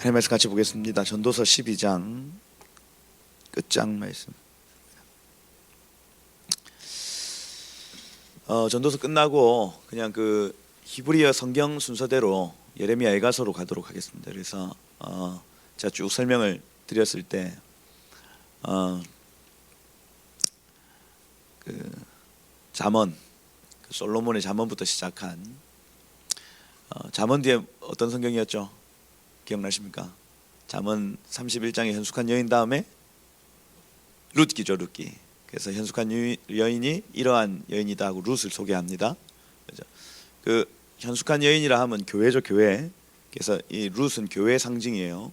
하나님 말씀 같이 보겠습니다. 전도서 12장 끝장 말씀. 전도서 끝나고 그냥 그 히브리어 성경 순서대로 예레미야 에가서로 가도록 하겠습니다. 그래서 제가 쭉 설명을 드렸을 때 그 잠언, 그 솔로몬의 잠언부터 시작한 잠언 뒤에 어떤 성경이었죠? 기억나십니까? 잠언 31장에 현숙한 여인 다음에 룻기죠, 룻기. 그래서 현숙한 여인이 이러한 여인이다 하고 룻을 소개합니다. 그죠? 그 현숙한 여인이라 하면 교회죠, 교회. 그래서 이 룻은 교회 상징이에요.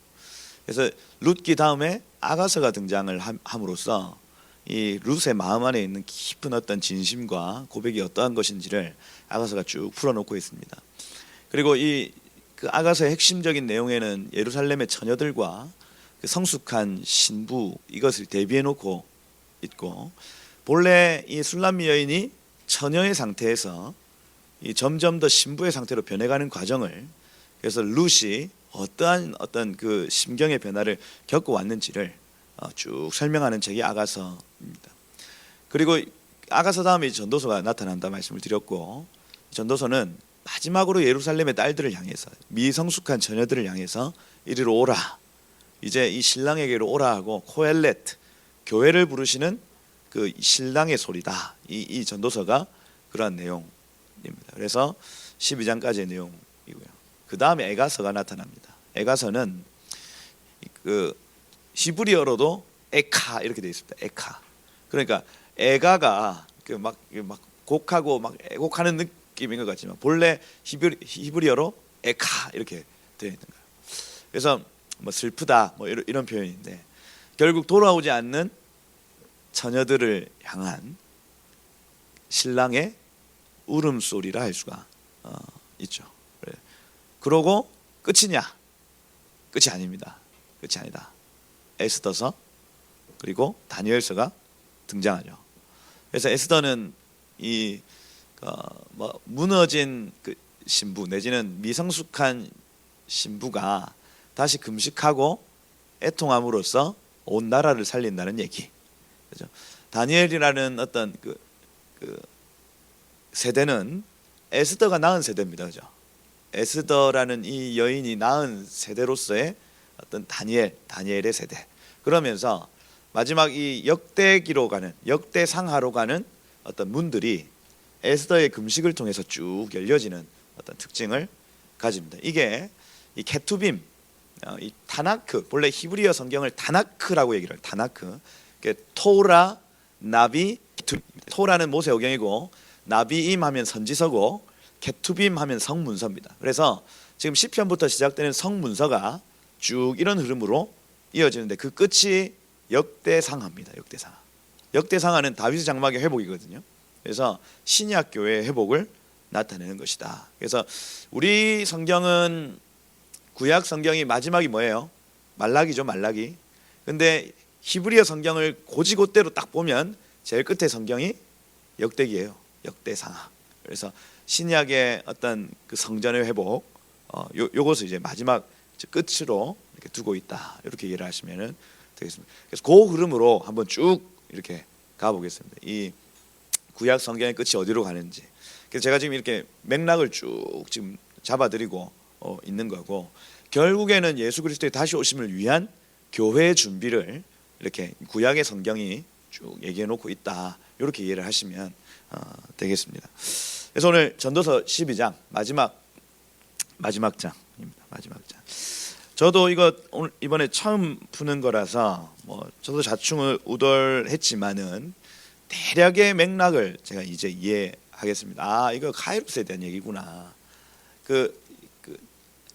그래서 룻기 다음에 아가서가 등장을 함으로써 이 룻의 마음 안에 있는 깊은 어떤 진심과 고백이 어떠한 것인지를 아가서가 쭉 풀어놓고 있습니다. 그리고 그 아가서의 핵심적인 내용에는 예루살렘의 처녀들과 그 성숙한 신부 이것을 대비해 놓고 있고, 본래 이 술람미 여인이 처녀의 상태에서 이 점점 더 신부의 상태로 변해가는 과정을, 그래서 룻이 어떤 그 심경의 변화를 겪고 왔는지를 쭉 설명하는 책이 아가서입니다. 그리고 아가서 다음에 전도서가 나타난다 말씀을 드렸고, 전도서는 마지막으로 예루살렘의 딸들을 향해서, 미성숙한 처녀들을 향해서 이리로 오라, 이제 이 신랑에게로 오라 하고 코엘렛, 교회를 부르시는 그 신랑의 소리다. 이 전도서가 그러한 내용입니다. 그래서 12장까지의 내용이고요. 그 다음에 에가서가 나타납니다. 에가서는 그 히브리어로도 에카 이렇게 되어 있습니다. 에카. 그러니까 에가가 그 막 곡하고 막 애곡하는 느낌인 것 같지만 본래 히브리어로 에카 이렇게 되어 있는 거예요. 그래서 뭐 슬프다 뭐 이런 표현인데, 결국 돌아오지 않는 처녀들을 향한 신랑의 울음소리라 할 수가 있죠. 그러고 끝이냐? 끝이 아닙니다. 끝이 아니다. 에스더서 그리고 다니엘서가 등장하죠. 그래서 에스더는 무너진 그 신부 내지는 미성숙한 신부가 다시 금식하고 애통함으로써 온 나라를 살린다는 얘기. 그죠? 다니엘이라는 어떤 그 세대는 에스더가 낳은 세대입니다. 그죠? 에스더라는 이 여인이 낳은 세대로서의 어떤 다니엘의 세대. 그러면서 마지막 이 역대기로 가는, 역대상하로 가는 어떤 문들이 에스더의 금식을 통해서 쭉 열려지는 어떤 특징을 가집니다. 이게 이 케투빔, 이 타나크, 본래 히브리어 성경을 타나크라고 얘기를 해요. 타나크. 토라, 나비, 케투빔. 토라는 모세오경이고 나비임 하면 선지서고 케투빔 하면 성문서입니다. 그래서 지금 시편부터 시작되는 성문서가 쭉 이런 흐름으로 이어지는데, 그 끝이 역대상하입니다. 역대상하. 역대상하는 다윗의 장막의 회복이거든요. 그래서 신약 교회의 회복을 나타내는 것이다. 그래서 우리 성경은, 구약 성경이 마지막이 뭐예요? 말라기죠, 말라기. 근데 히브리어 성경을 고지고대로 딱 보면 제일 끝에 성경이 역대기예요. 역대상하. 그래서 신약의 어떤 그 성전의 회복, 요것을 이제 마지막 끝으로 이렇게 두고 있다. 이렇게 이해를 하시면 되겠습니다. 그래서 그 흐름으로 한번 쭉 이렇게 가보겠습니다. 이 구약 성경의 끝이 어디로 가는지. 그래서 제가 지금 이렇게 맥락을 쭉 지금 잡아드리고 있는 거고, 결국에는 예수 그리스도의 다시 오심을 위한 교회의 준비를 이렇게 구약의 성경이 쭉 얘기해 놓고 있다. 이렇게 이해를 하시면 되겠습니다. 그래서 오늘 전도서 12장 마지막 장입니다. 마지막 장. 저도 이거 오늘 이번에 처음 푸는 거라서 뭐 저도 자충을 우돌했지만은 대략의 맥락을 제가 이제 이해하겠습니다. 이거 카이로스에 대한 얘기구나. 그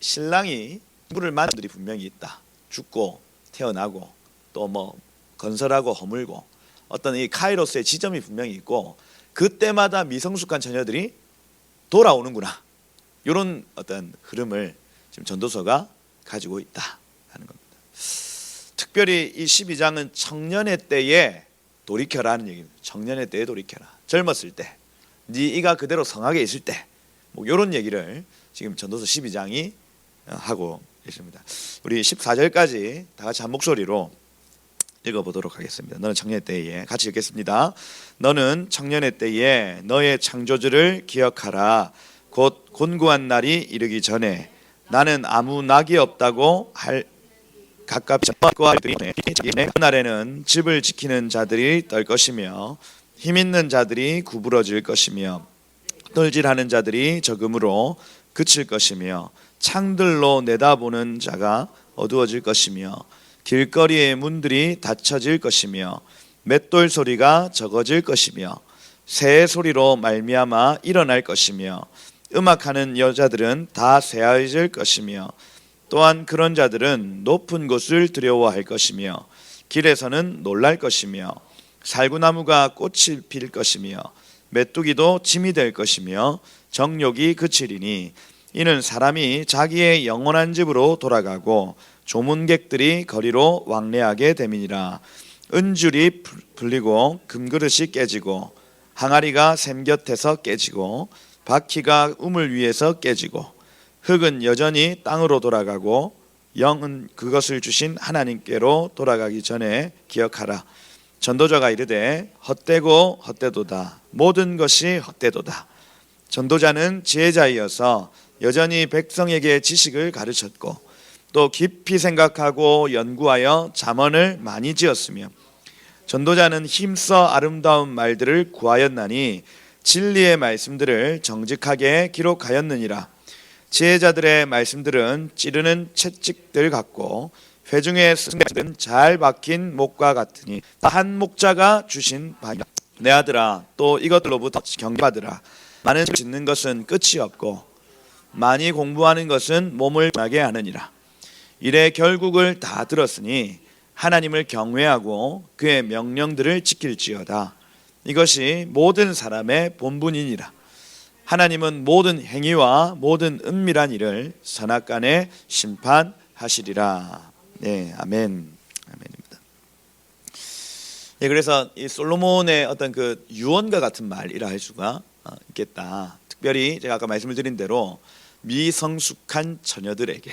신랑이 신부를 만난 분들이 분명히 있다. 죽고 태어나고 또 뭐 건설하고 허물고 어떤 이 카이로스의 지점이 분명히 있고, 그때마다 미성숙한 처녀들이 돌아오는구나. 이런 어떤 흐름을 지금 전도서가 가지고 있다 하는 겁니다. 특별히 이 12장은 청년의 때에 돌이켜라는 얘기입니다. 청년의 때에 돌이켜라. 젊었을 때, 네 이가 그대로 성하게 있을 때, 뭐 이런 얘기를 지금 전도서 12장이 하고 계십니다. 우리 14절까지 다 같이 한 목소리로 읽어보도록 하겠습니다. 너는 청년의 때에, 같이 읽겠습니다. 너는 청년의 때에 너의 창조주를 기억하라. 곧 곤고한 날이 이르기 전에 나는 아무 낙이 없다고 할 가깝지 그 날에는 집을 지키는 자들이 떨 것이며 힘 있는 자들이 구부러질 것이며 떨질하는 자들이 적음으로 그칠 것이며 창들로 내다보는 자가 어두워질 것이며 길거리의 문들이 닫혀질 것이며 맷돌 소리가 적어질 것이며 새 소리로 말미암아 일어날 것이며 음악하는 여자들은 다 쇠하여질 것이며 또한 그런 자들은 높은 곳을 두려워할 것이며 길에서는 놀랄 것이며 살구나무가 꽃을 필 것이며 메뚜기도 짐이 될 것이며 정욕이 그치리니 이는 사람이 자기의 영원한 집으로 돌아가고 조문객들이 거리로 왕래하게 됨이니라. 은줄이 풀리고 금그릇이 깨지고 항아리가 샘 곁에서 깨지고 바퀴가 우물 위에서 깨지고 흙은 여전히 땅으로 돌아가고 영은 그것을 주신 하나님께로 돌아가기 전에 기억하라. 전도자가 이르되 헛되고 헛되도다. 모든 것이 헛되도다. 전도자는 지혜자이어서 여전히 백성에게 지식을 가르쳤고 또 깊이 생각하고 연구하여 잠언을 많이 지었으며 전도자는 힘써 아름다운 말들을 구하였나니 진리의 말씀들을 정직하게 기록하였느니라. 지혜자들의 말씀들은 찌르는 채찍들 같고 회중의 승들은 잘 박힌 목과 같으니 한 목자가 주신 바이라. 내 아들아, 또 이것들로부터 경계받으라. 많은 짓는 것은 끝이 없고 많이 공부하는 것은 몸을 나게 하느니라. 이래 결국을 다 들었으니 하나님을 경외하고 그의 명령들을 지킬지어다. 이것이 모든 사람의 본분이니라. 하나님은 모든 행위와 모든 은밀한 일을 선악간에 심판하시리라. 네, 아멘. 아멘입니다. 예, 그래서 이 솔로몬의 어떤 그 유언과 같은 말이라 할 수가 있겠다. 특별히 제가 아까 말씀을 드린 대로 미성숙한 처녀들에게,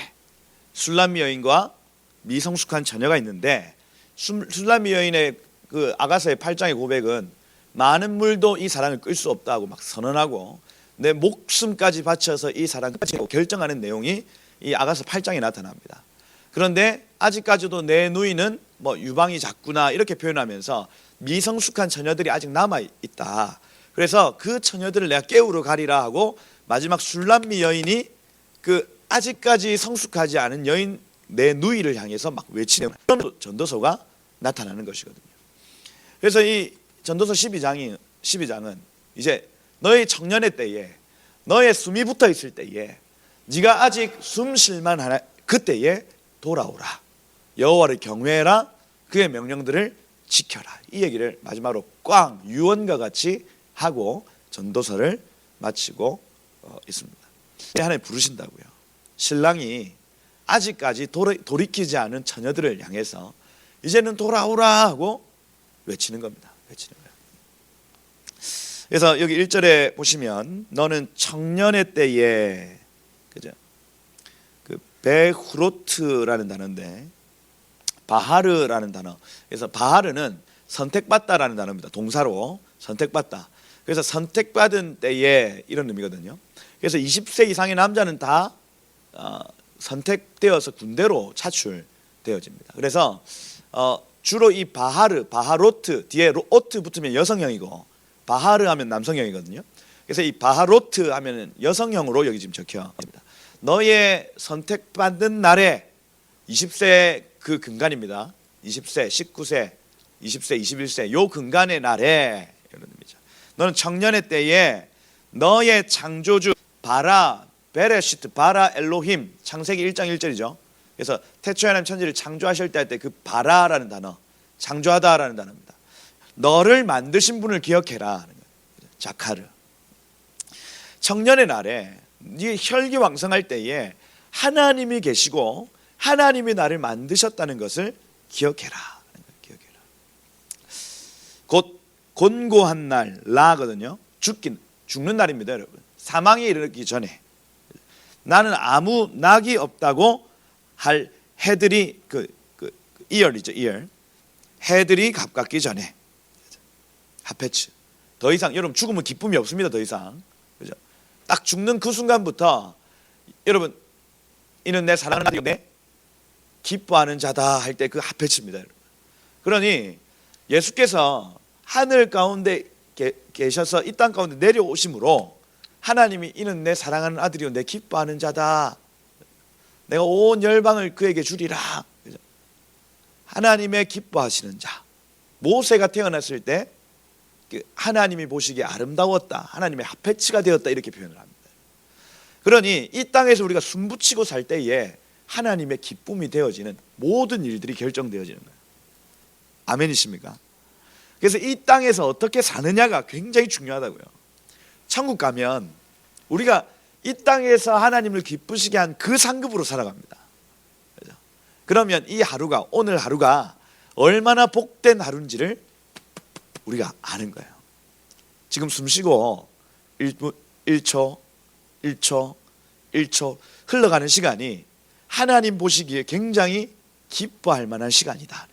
술람미 여인과 미성숙한 처녀가 있는데, 술람미 여인의 그 아가서의 8장의 고백은 많은 물도 이 사랑을 끌 수 없다고 막 선언하고 내 목숨까지 바쳐서 이 사랑까지 결정하는 내용이 이 아가서 8장에 나타납니다. 그런데 아직까지도 내 누이는 뭐 유방이 작구나 이렇게 표현하면서 미성숙한 처녀들이 아직 남아 있다. 그래서 그 처녀들을 내가 깨우러 가리라 하고 마지막 술람미 여인이 그 아직까지 성숙하지 않은 여인 내 누이를 향해서 막 외치는 그런 전도서가 나타나는 것이거든요. 그래서 이 전도서 12장은 이제 너의 청년의 때에, 너의 숨이 붙어 있을 때에, 네가 아직 숨 쉴만 하나 그때에 돌아오라. 여호와를 경외해라. 그의 명령들을 지켜라. 이 얘기를 마지막으로 꽝 유언과 같이 하고 전도서를 마치고 있습니다. 하나님 부르신다고요. 신랑이 아직까지 돌이키지 않은 처녀들을 향해서 이제는 돌아오라 하고 외치는 겁니다. 외치는 거예요. 그래서 여기 1절에 보시면 너는 청년의 때에, 그죠? 그 베후로트라는 단어인데 바하르라는 단어. 그래서 바하르는 선택받다라는 단어입니다. 동사로 선택받다. 그래서 선택받은 때에 이런 의미거든요. 그래서 20세 이상의 남자는 다 선택되어서 군대로 차출되어집니다. 그래서 주로 이 바하로트 뒤에 오트 붙으면 여성형이고 바하르 하면 남성형이거든요. 그래서 이 바하로트 하면 여성형으로 여기 지금 적혀 있습니다. 너의 선택받는 날에 20세 그 근간입니다. 20세, 19세, 20세, 21세 요 근간의 날에 이런 의미죠. 너는 청년의 때에 너의 창조주 바라 베레시트 바라 엘로힘 창세기 1장 1절이죠. 그래서 태초에 하나님 천지를 창조하실 때 할 때 그 바라라는 단어, 창조하다라는 단어입니다. 너를 만드신 분을 기억해라 하는 거예요. 자카르. 청년의 날에 네 혈기왕성할 때에 하나님이 계시고 하나님이 나를 만드셨다는 것을 기억해라. 기억해라. 곧 곤고한 날 라거든요. 죽는 날입니다, 여러분. 사망에 이르기 전에 나는 아무 낙이 없다고 할 해들이 이열이죠. 이열. 해들이 가깝기 전에. 하페츠. 더 이상 여러분 죽으면 기쁨이 없습니다. 더 이상. 그죠? 딱 죽는 그 순간부터 여러분 이는 내 사랑하는 아들이요 내 기뻐하는 자다 할 때 그 하페츠입니다. 여러분. 그러니 예수께서 하늘 가운데 계셔서 이 땅 가운데 내려오심으로 하나님이 이는 내 사랑하는 아들이요 내 기뻐하는 자다. 내가 온 열방을 그에게 주리라. 그죠? 하나님의 기뻐하시는 자. 모세가 태어났을 때 하나님이 보시기에 아름다웠다. 하나님의 하페츠가 되었다. 이렇게 표현을 합니다. 그러니 이 땅에서 우리가 숨붙이고 살 때에 하나님의 기쁨이 되어지는 모든 일들이 결정되어지는 거예요. 아멘이십니까? 그래서 이 땅에서 어떻게 사느냐가 굉장히 중요하다고요. 천국 가면 우리가 이 땅에서 하나님을 기쁘시게 한 그 상급으로 살아갑니다. 그렇죠? 그러면 이 하루가, 오늘 하루가 얼마나 복된 하루인지를 우리가 아는 거예요. 지금 숨 쉬고 1초, 1초, 1초 흘러가는 시간이 하나님 보시기에 굉장히 기뻐할 만한 시간이다.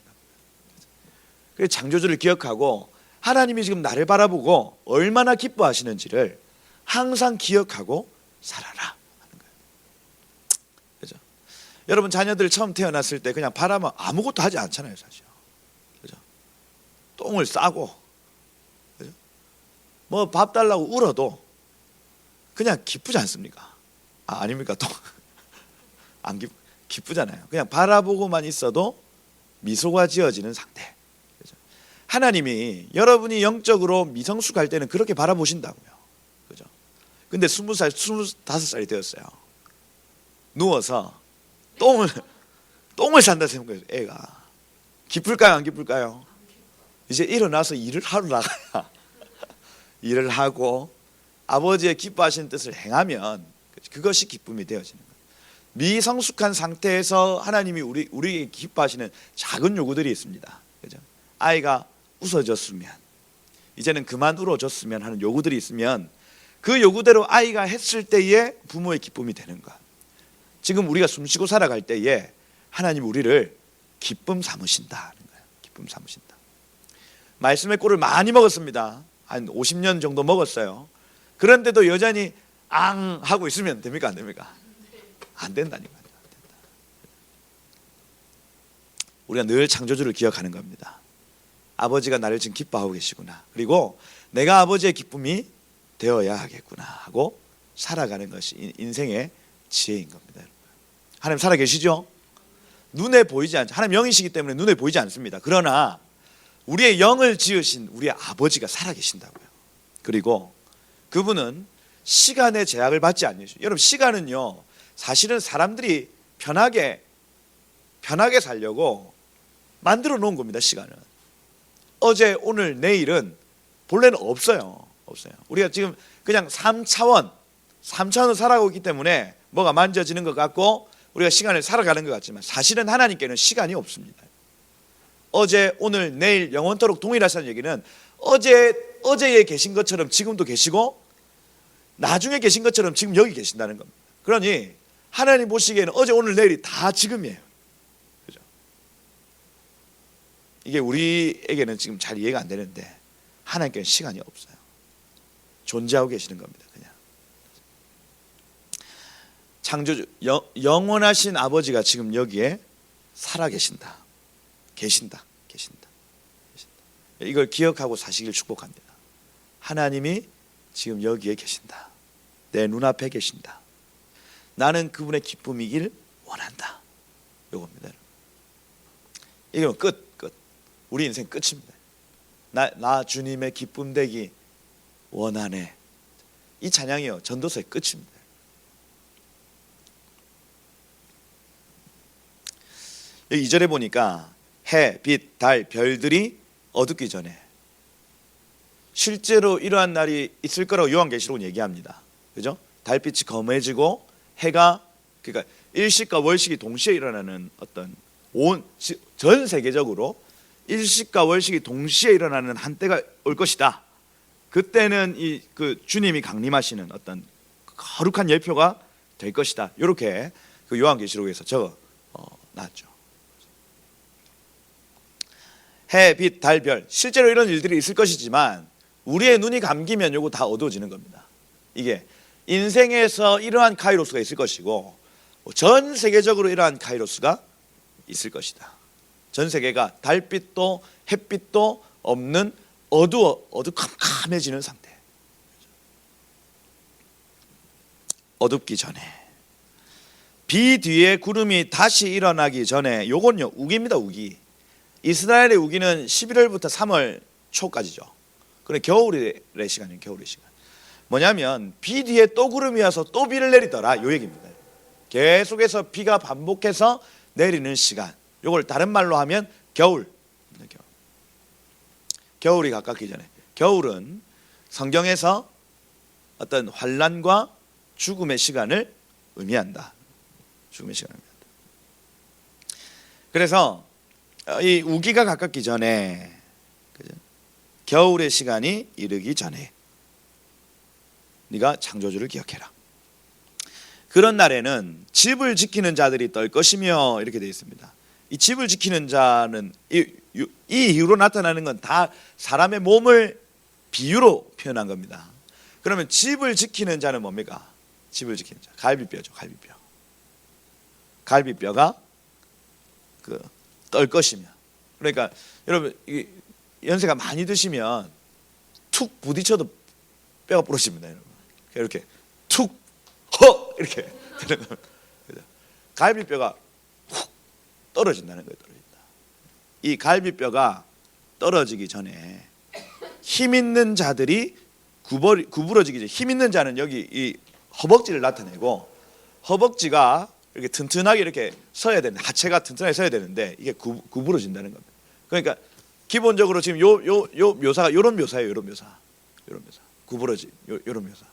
그래서 창조주를 기억하고 하나님이 지금 나를 바라보고 얼마나 기뻐하시는지를 항상 기억하고 살아라 하는 거예요. 그죠? 여러분 자녀들 처음 태어났을 때 그냥 바라면 아무것도 하지 않잖아요, 사실. 그죠? 똥을 싸고, 그죠? 뭐 밥 달라고 울어도 그냥 기쁘지 않습니까? 아닙니까? 또 안 기쁘잖아요. 그냥 바라보고만 있어도 미소가 지어지는 상태. 그죠? 하나님이 여러분이 영적으로 미성숙할 때는 그렇게 바라보신다고요. 그죠? 근데 20살, 25살이 되었어요. 누워서 똥을 산다 생각해요. 애가 기쁠까요, 안 기쁠까요? 이제 일어나서 일을 하러 나가야 일을 하고 아버지의 기뻐하시는 뜻을 행하면 그것이 기쁨이 되어지는 거예요. 미성숙한 상태에서 하나님이 우리에게 기뻐하시는 작은 요구들이 있습니다. 그죠? 아이가 웃어줬으면, 이제는 그만 울어줬으면 하는 요구들이 있으면 그 요구대로 아이가 했을 때에 부모의 기쁨이 되는 것. 지금 우리가 숨쉬고 살아갈 때에 하나님 우리를 기쁨 삼으신다는 거예요. 기쁨 삼으신다. 말씀의 꿀을 많이 먹었습니다. 한 50년 정도 먹었어요. 그런데도 여전히 앙 하고 있으면 됩니까, 안 됩니까? 안 된다니까요. 안 된다. 우리가 늘 창조주를 기억하는 겁니다. 아버지가 나를 지금 기뻐하고 계시구나. 그리고 내가 아버지의 기쁨이 되어야 하겠구나 하고 살아가는 것이 인생의 지혜인 겁니다. 하나님 살아계시죠? 눈에 보이지 않죠. 하나님 영이시기 때문에 눈에 보이지 않습니다. 그러나 우리의 영을 지으신 우리의 아버지가 살아계신다고요. 그리고 그분은 시간의 제약을 받지 않으시죠. 여러분 시간은요 사실은 사람들이 편하게 살려고 만들어 놓은 겁니다. 시간은 어제 오늘 내일은 본래는 없어요. 우리가 지금 그냥 3차원으로 살아가고 있기 때문에 뭐가 만져지는 것 같고 우리가 시간을 살아가는 것 같지만 사실은 하나님께는 시간이 없습니다. 어제 오늘 내일 영원토록 동일하다는 얘기는 어제에 계신 것처럼 지금도 계시고 나중에 계신 것처럼 지금 여기 계신다는 겁니다. 그러니 하나님 보시기에는 어제 오늘 내일이 다 지금이에요. 그죠? 이게 우리에게는 지금 잘 이해가 안 되는데 하나님께는 시간이 없어요. 존재하고 계시는 겁니다. 그냥 창조주 영원하신 아버지가 지금 여기에 살아 계신다. 계신다. 이걸 기억하고 사시길 축복합니다. 하나님이 지금 여기에 계신다. 내 눈앞에 계신다. 나는 그분의 기쁨이길 원한다. 이겁니다. 이건 끝. 우리 인생 끝입니다. 나 주님의 기쁨 되기 원하네. 이 찬양이요 전도서의 끝입니다. 여기 2절에 보니까 해, 빛, 달, 별들이 어둡기 전에 실제로 이러한 날이 있을 거라고 요한계시록은 얘기합니다. 그죠? 달빛이 검해지고 해가 그러니까 일식과 월식이 동시에 일어나는 어떤 전 세계적으로 일식과 월식이 동시에 일어나는 한때가 올 것이다. 그때는 그 주님이 강림하시는 어떤 거룩한 예표가 될 것이다. 이렇게 그 요한계시록에서 나왔죠. 해, 빛, 달, 별, 실제로 이런 일들이 있을 것이지만 우리의 눈이 감기면 요거 다 어두워지는 겁니다. 이게 인생에서 이러한 카이로스가 있을 것이고 전 세계적으로 이러한 카이로스가 있을 것이다. 전 세계가 달빛도 햇빛도 없는 어두컴컴해지는 상태. 어둡기 전에, 비 뒤에 구름이 다시 일어나기 전에, 요건요 우기입니다. 우기. 이스라엘의 우기는 11월부터 3월 초까지죠. 그래 겨울의 시간이에요. 겨울의 시간. 뭐냐면 비 뒤에 또 구름이 와서 또 비를 내리더라, 요 얘기입니다. 계속해서 비가 반복해서 내리는 시간. 요걸 다른 말로 하면 겨울. 겨울이 가깝기 전에. 겨울은 성경에서 어떤 환난과 죽음의 시간을 의미한다. 죽음의 시간을 의미한다. 그래서 이 우기가 가깝기 전에, 겨울의 시간이 이르기 전에 네가 창조주를 기억해라. 그런 날에는 집을 지키는 자들이 떨 것이며, 이렇게 되어 있습니다. 이 집을 지키는 자는 이 이유로 나타나는 건 다 사람의 몸을 비유로 표현한 겁니다. 그러면 집을 지키는 자는 뭡니까? 집을 지키는 자, 갈비뼈죠. 갈비뼈. 갈비뼈가 떨 것이며, 그러니까 여러분 연세가 많이 드시면 툭 부딪혀도 뼈가 부러집니다, 여러분. 이렇게 툭 허 이렇게 되는 겁니다. 갈비뼈가 훅 떨어진다는 거예요. 떨어진다. 이 갈비뼈가 떨어지기 전에 힘 있는 자들이 구부러지기 전에, 힘 있는 자는 여기 이 허벅지를 나타내고, 허벅지가 이렇게 튼튼하게 이렇게 서야 되는데, 하체가 튼튼하게 서야 되는데 이게 구부러진다는 겁니다. 그러니까 기본적으로 지금 요 묘사가 이런 묘사예요. 이런 묘사. 요런 묘사.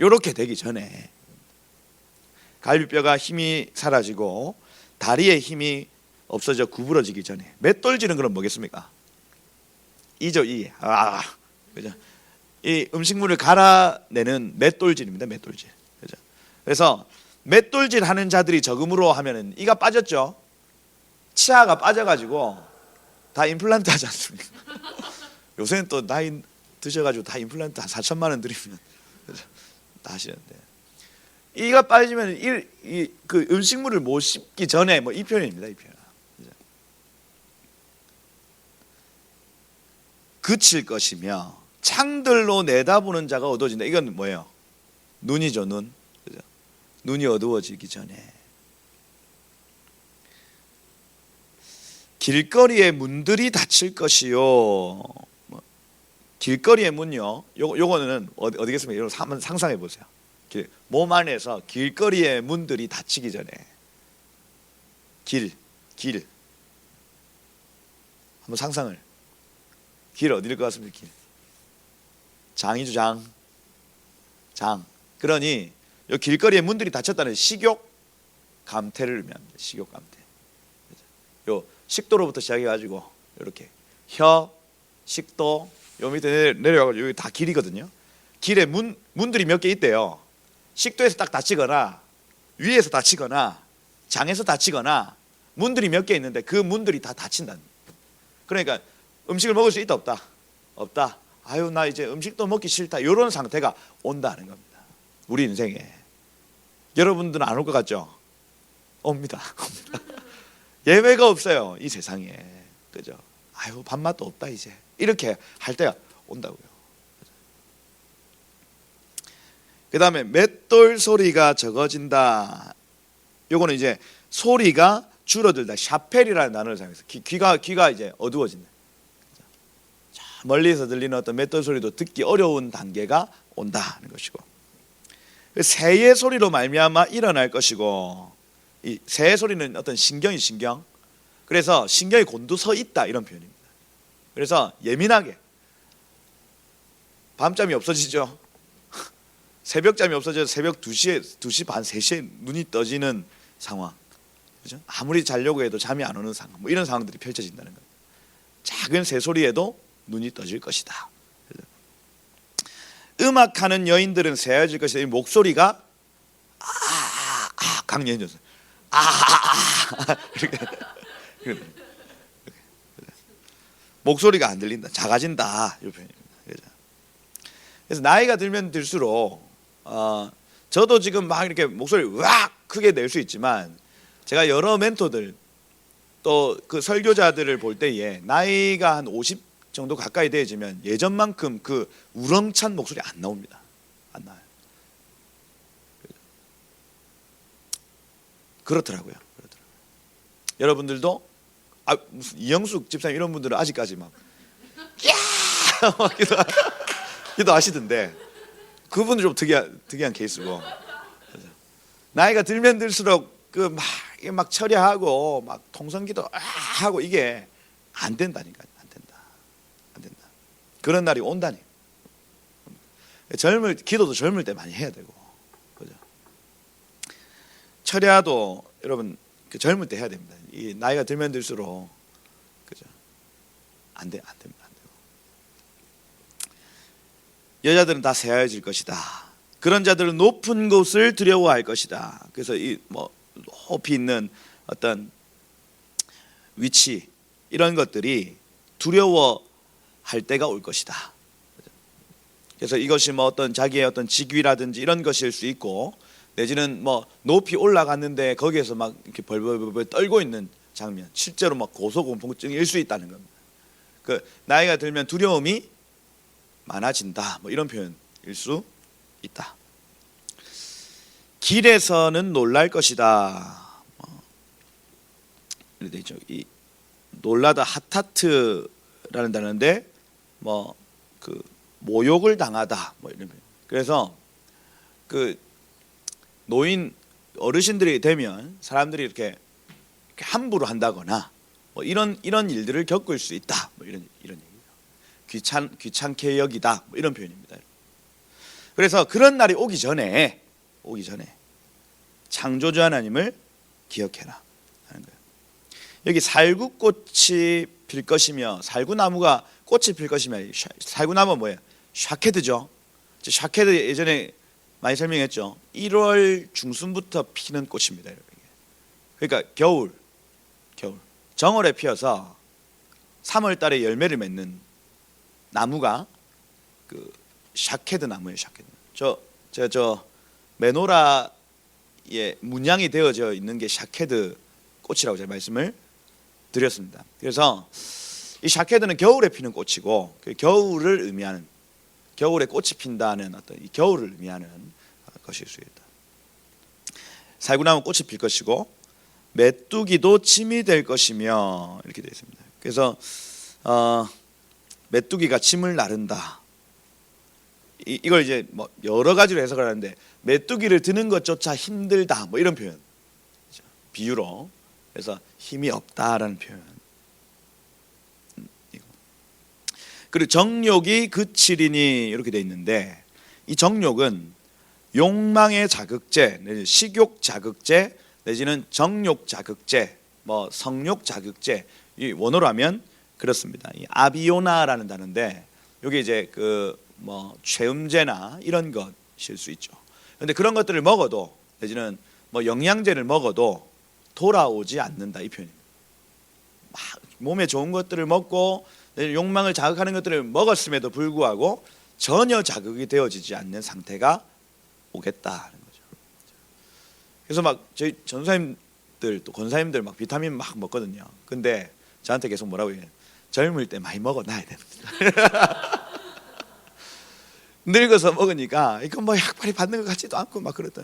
요렇게 되기 전에 갈비뼈가 힘이 사라지고 다리의 힘이 없어져 구부러지기 전에, 맷돌질은 그럼 뭐겠습니까? 이죠, 이. 그죠? 이 음식물을 갈아내는 맷돌질입니다. 맷돌질. 그죠? 그래서 맷돌질 하는 자들이 적음으로 하면은 이가 빠졌죠. 치아가 빠져가지고 다 임플란트 하지 않습니까? 요새는 또 나이 드셔가지고 다 임플란트 한 4천만 원 드리면 다 하시는데, 이가 빠지면 그 음식물을 못 씹기 전에, 뭐 이 표현입니다. 이 표현. 그칠 것이며 창들로 내다보는 자가 어두워진다. 이건 뭐예요? 눈이죠, 눈. 그죠? 눈이 어두워지기 전에. 길거리의 문들이 닫힐 것이요. 길거리의 문요. 요거는 어디겠습니까? 여러분 한번 상상해 보세요. 몸 안에서 길거리의 문들이 닫히기 전에, 길 한번 상상을. 길 어디일 것 같습니까? 길. 장이죠, 장. 그러니 요 길거리의 문들이 닫혔다는 식욕 감퇴를 의미합니다. 식욕 감퇴. 요 식도로부터 시작해가지고 이렇게 혀, 식도, 요 밑에 내려가지고 여기 다 길이거든요. 길에 문들이 몇 개 있대요. 식도에서 딱 닫히거나 위에서 닫히거나 장에서 닫히거나 문들이 몇 개 있는데 그 문들이 다 닫힌다는. 그러니까 음식을 먹을 수 있다 없다? 없다. 아유 나 이제 음식도 먹기 싫다. 이런 상태가 온다는 겁니다. 우리 인생에. 여러분들은 안 올 것 같죠? 옵니다. 예외가 없어요. 이 세상에. 그죠? 아유 밥맛도 없다 이제. 이렇게 할 때가 온다고요. 그 다음에 맷돌 소리가 적어진다. 요거는 이제 소리가 줄어들다. 샤펠이라는 단어를 사용해서 귀가 이제 어두워진다. 자, 멀리서 들리는 어떤 맷돌 소리도 듣기 어려운 단계가 온다는 것이고, 새의 소리로 말미암아 일어날 것이고, 이 새의 소리는 어떤 신경. 그래서 신경이 곤두서 있다 이런 표현입니다. 그래서 예민하게 밤잠이 없어지죠. 새벽잠이 없어져서 새벽 2시 반, 3시에 눈이 떠지는 상황. 그죠? 아무리 자려고 해도 잠이 안 오는 상황. 뭐 이런 상황들이 펼쳐진다는 겁니다. 작은 새소리에도 눈이 떠질 것이다. 음악하는 여인들은 새어질 것이다. 이 목소리가 강연이었어요. 이렇게 목소리가 안 들린다, 작아진다 이 표현입니다. 그래서 나이가 들면 들수록 저도 지금 막 이렇게 목소리를 으악 크게 낼 수 있지만 제가 여러 멘토들 또 그 설교자들을 볼 때에 나이가 한 50 정도 가까이 되어지면 예전만큼 그 우렁찬 목소리 안 나옵니다. 안 나와요. 그렇더라고요. 여러분들도 무슨 이영숙 집사님 이런 분들은 아직까지 막 야! 막 기도하시던데 그분은 좀 특이한 케이스고, 나이가 들면 들수록 그 막 처리하고 막 통성기도 하고 이게 안 된다니까. 안 된다. 그런 날이 온다니. 기도도 젊을 때 많이 해야 되고, 그죠? 철야도 여러분 그 젊을 때 해야 됩니다. 이 나이가 들면 들수록, 그죠? 안 됩니다. 여자들은 다 새하얘질 것이다. 그런 자들은 높은 곳을 두려워할 것이다. 그래서 이 높이 있는 어떤 위치 이런 것들이 두려워할 때가 올 것이다. 그래서 이것이 어떤 자기의 어떤 직위라든지 이런 것일 수 있고, 내지는 높이 올라갔는데 거기에서 막 이렇게 벌벌 떨고 있는 장면, 실제로 고소공포증일 수 있다는 겁니다. 그 나이가 들면 두려움이 많아진다, 이런 표현일 수 있다. 길에서는 놀랄 것이다. 이렇게 되죠. 이 놀라다 하타트라는 단어인데 그 모욕을 당하다 이런 표현. 그래서 그 노인 어르신들이 되면 사람들이 이렇게 함부로 한다거나 이런 일들을 겪을 수 있다. 이런 얘기죠. 귀찮게 여기다 이런 표현입니다. 그래서 그런 날이 오기 전에 창조주 하나님을 기억해라 하는 거예요. 여기 살구꽃이 필 것이며, 살구나무가 꽃이 필 것이며, 살구나무가 뭐예요? 샤케드죠. 샤케드 예전에 많이 설명했죠. 1월 중순부터 피는 꽃입니다. 그러니까 겨울 정월에 피어서 3월 달에 열매를 맺는 나무가 그 샤케드 나무예요. 샤케드. 저 메노라에 문양이 되어져 있는 게 샤케드 꽃이라고 제가 말씀을 드렸습니다. 그래서 이 샤케드는 겨울에 피는 꽃이고, 그 겨울을 의미하는, 겨울에 꽃이 핀다는 어떤 이 겨울을 의미하는 것일 수 있다. 살구나무 꽃이 필 것이고, 메뚜기도 침이 될 것이며, 이렇게 되어 있습니다. 그래서 메뚜기가 침을 나른다. 이걸 이제 여러 가지로 해석을 하는데, 메뚜기를 드는 것조차 힘들다 이런 표현, 비유로. 그래서 힘이 없다라는 표현. 그리고 정욕이 그치리니 이렇게 돼 있는데, 이 정욕은 욕망의 자극제, 식욕 자극제, 내지는 정욕 자극제, 성욕 자극제, 이 원어로 하면 그렇습니다. 이 아비오나라는 단어인데, 여기 이제 최음제나 이런 것일 수 있죠. 그런데 그런 것들을 먹어도, 내지는 영양제를 먹어도 돌아오지 않는다, 이 표현입니다. 몸에 좋은 것들을 먹고 욕망을 자극하는 것들을 먹었음에도 불구하고 전혀 자극이 되어지지 않는 상태가 오겠다는 거죠. 그래서 저희 전사님들 또 권사님들 비타민 먹거든요. 근데 저한테 계속 뭐라고 해요? 젊을 때 많이 먹어놔야 됩니다. 늙어서 먹으니까 이거 약발이 받는 것 같지도 않고 그렇다.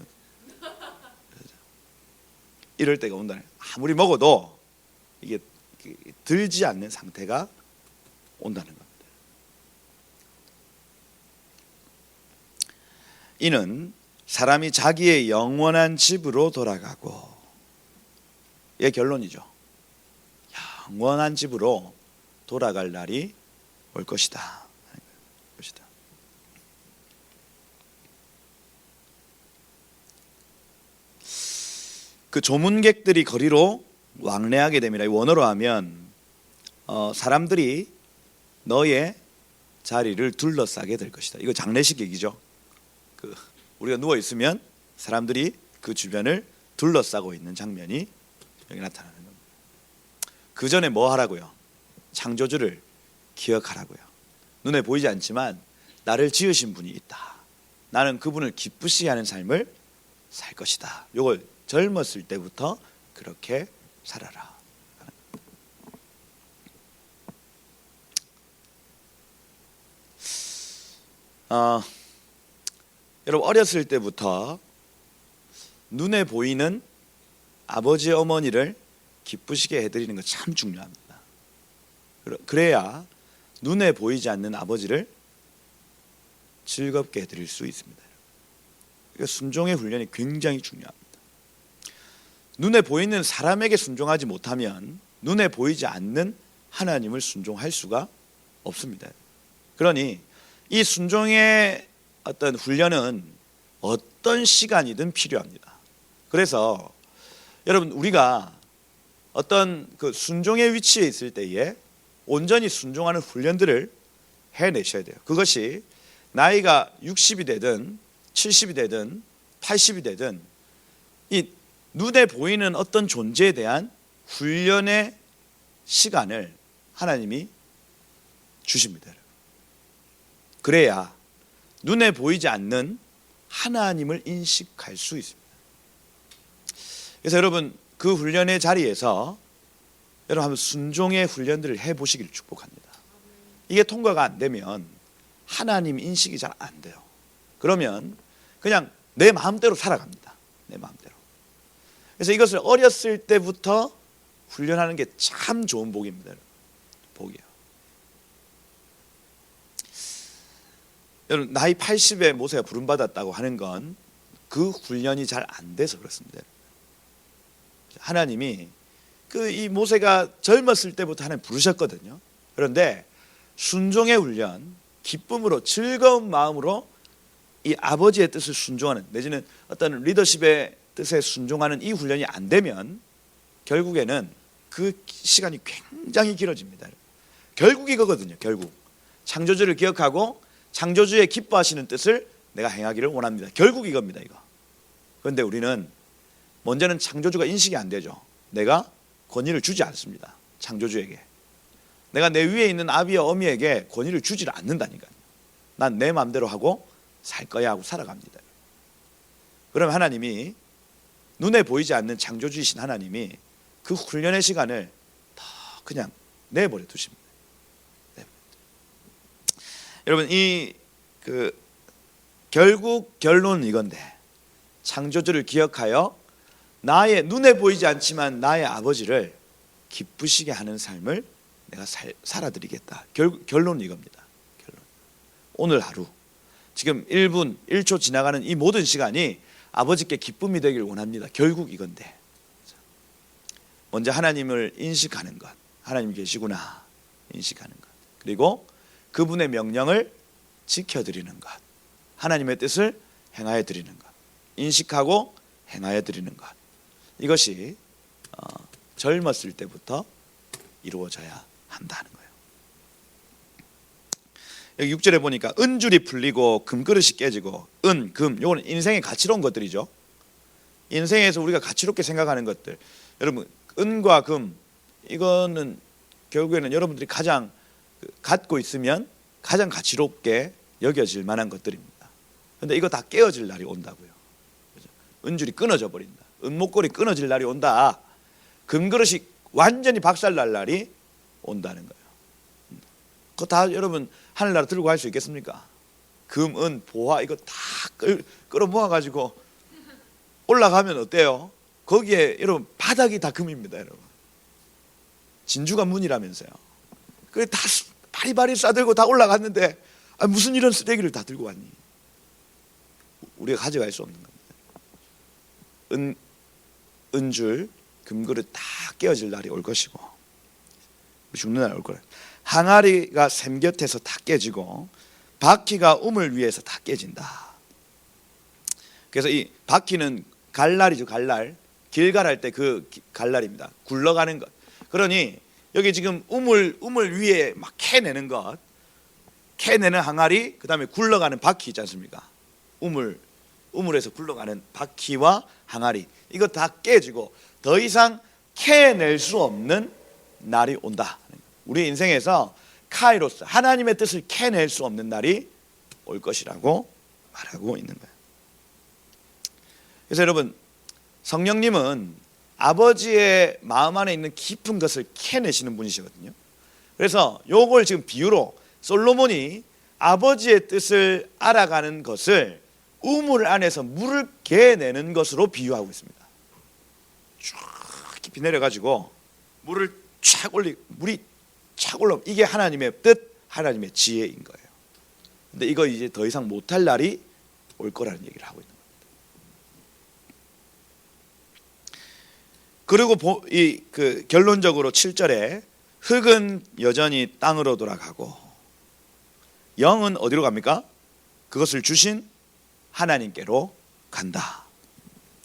이럴 때가 온다는 거예요. 아무리 먹어도 이게 들지 않는 상태가 온다는 겁니다. 이는 사람이 자기의 영원한 집으로 돌아가고, 이게 결론이죠. 영원한 집으로 돌아갈 날이 올 것이다. 그 조문객들이 거리로 왕래하게 됩니다. 원어로 하면 사람들이 너의 자리를 둘러싸게 될 것이다. 이거 장례식 얘기죠. 우리가 누워 있으면 사람들이 그 주변을 둘러싸고 있는 장면이 여기 나타나는 겁니다. 그 전에 뭐 하라고요? 창조주를 기억하라고요. 눈에 보이지 않지만 나를 지으신 분이 있다. 나는 그분을 기쁘시게 하는 삶을 살 것이다. 이걸 젊었을 때부터 그렇게 살아라. 여러분 어렸을 때부터 눈에 보이는 아버지 어머니를 기쁘시게 해드리는 거 참 중요합니다. 그래야 눈에 보이지 않는 아버지를 즐겁게 해드릴 수 있습니다. 그러니까 순종의 훈련이 굉장히 중요합니다. 눈에 보이는 사람에게 순종하지 못하면 눈에 보이지 않는 하나님을 순종할 수가 없습니다. 그러니 이 순종의 어떤 훈련은 어떤 시간이든 필요합니다. 그래서 여러분 우리가 어떤 그 순종의 위치에 있을 때에 온전히 순종하는 훈련들을 해내셔야 돼요. 그것이 나이가 60이 되든 70이 되든 80이 되든 이 눈에 보이는 어떤 존재에 대한 훈련의 시간을 하나님이 주십니다. 그래야 눈에 보이지 않는 하나님을 인식할 수 있습니다. 그래서 여러분 그 훈련의 자리에서 여러분 한번 순종의 훈련들을 해보시기를 축복합니다. 이게 통과가 안 되면 하나님 인식이 잘 안 돼요. 그러면 그냥 내 마음대로 살아갑니다. 내 마음대로. 그래서 이것을 어렸을 때부터 훈련하는 게 참 좋은 복입니다. 복이에요. 여러분 나이 80에 모세가 부름받았다고 하는 건 그 훈련이 잘 안 돼서 그렇습니다. 하나님이 이 모세가 젊었을 때부터 하나님 부르셨거든요. 그런데 순종의 훈련, 기쁨으로 즐거운 마음으로 이 아버지의 뜻을 순종하는 내지는 어떤 리더십의 뜻에 순종하는 이 훈련이 안 되면 결국에는 그 시간이 굉장히 길어집니다. 결국 이거거든요. 결국 창조주를 기억하고 창조주의 기뻐하시는 뜻을 내가 행하기를 원합니다. 결국 이겁니다. 이거. 그런데 우리는 먼저는 창조주가 인식이 안 되죠. 내가 권위를 주지 않습니다. 창조주에게. 내가 내 위에 있는 아비와 어미에게 권위를 주지를 않는다니까요. 난 내 마음대로 하고 살 거야 하고 살아갑니다. 그럼 하나님이 눈에 보이지 않는 창조주이신 하나님이 그 훈련의 시간을 다 그냥 내버려 두십니다. 여러분 결국 결론은 이건데 창조주를 기억하여 나의 눈에 보이지 않지만 나의 아버지를 기쁘시게 하는 삶을 내가 살아드리겠다. 결론은 이겁니다. 결론. 오늘 하루 지금 1분 1초 지나가는 이 모든 시간이 아버지께 기쁨이 되길 원합니다. 결국 이건데 먼저 하나님을 인식하는 것, 하나님 계시구나 인식하는 것, 그리고 그분의 명령을 지켜드리는 것, 하나님의 뜻을 행하여 드리는 것, 인식하고 행하여 드리는 것, 이것이 젊었을 때부터 이루어져야 한다는 거예요. 여기 6절에 보니까 은줄이 풀리고 금그릇이 깨지고 은, 금, 요거는 인생의 가치로운 것들이죠. 인생에서 우리가 가치롭게 생각하는 것들, 여러분 은과 금 이거는 결국에는 여러분들이 가장 갖고 있으면 가장 가치롭게 여겨질 만한 것들입니다. 그런데 이거 다 깨어질 날이 온다고요. 은줄이 끊어져 버린다. 은목걸이 끊어질 날이 온다. 금그릇이 완전히 박살날 날이 온다는 거예요. 그거 다 여러분 하늘나라 들고 갈 수 있겠습니까? 금, 은, 보화 이거 다 끌어 모아가지고 올라가면 어때요? 거기에 여러분 바닥이 다 금입니다. 여러분 진주가 문이라면서요. 그래 다 바리바리 싸들고 다 올라갔는데 무슨 이런 쓰레기를 다 들고 왔니? 우리가 가져갈 수 없는 겁니다. 은줄, 금그릇 다 깨어질 날이 올 것이고 죽는 날이 올 거예요. 항아리가 샘 곁에서 다 깨지고 바퀴가 우물 위에서 다 깨진다. 그래서 이 바퀴는 갈날이죠. 갈날. 길 갈할 때 그 갈날입니다. 굴러가는 것. 그러니 여기 지금 우물 위에 막 캐내는 것, 캐내는 항아리, 그 다음에 굴러가는 바퀴 있지 않습니까? 우물에서 굴러가는 바퀴와 항아리, 이거 다 깨지고 더 이상 캐낼 수 없는 날이 온다. 우리 인생에서 카이로스, 하나님의 뜻을 캐낼 수 없는 날이 올 것이라고 말하고 있는 거예요. 그래서 여러분, 성령님은 아버지의 마음 안에 있는 깊은 것을 캐내시는 분이시거든요. 그래서 요걸 지금 비유로 솔로몬이 아버지의 뜻을 알아가는 것을 우물 안에서 물을 개내는 것으로 비유하고 있습니다. 쫙 깊이 내려가지고 물을 쫙 물이 쫙 올라, 이게 하나님의 뜻, 하나님의 지혜인 거예요. 근데 이거 이제 더 이상 못할 날이 올 거라는 얘기를 하고 있는 겁니다. 그리고 결론적으로 7절에 흙은 여전히 땅으로 돌아가고 영은 어디로 갑니까? 그것을 주신 하나님께로 간다.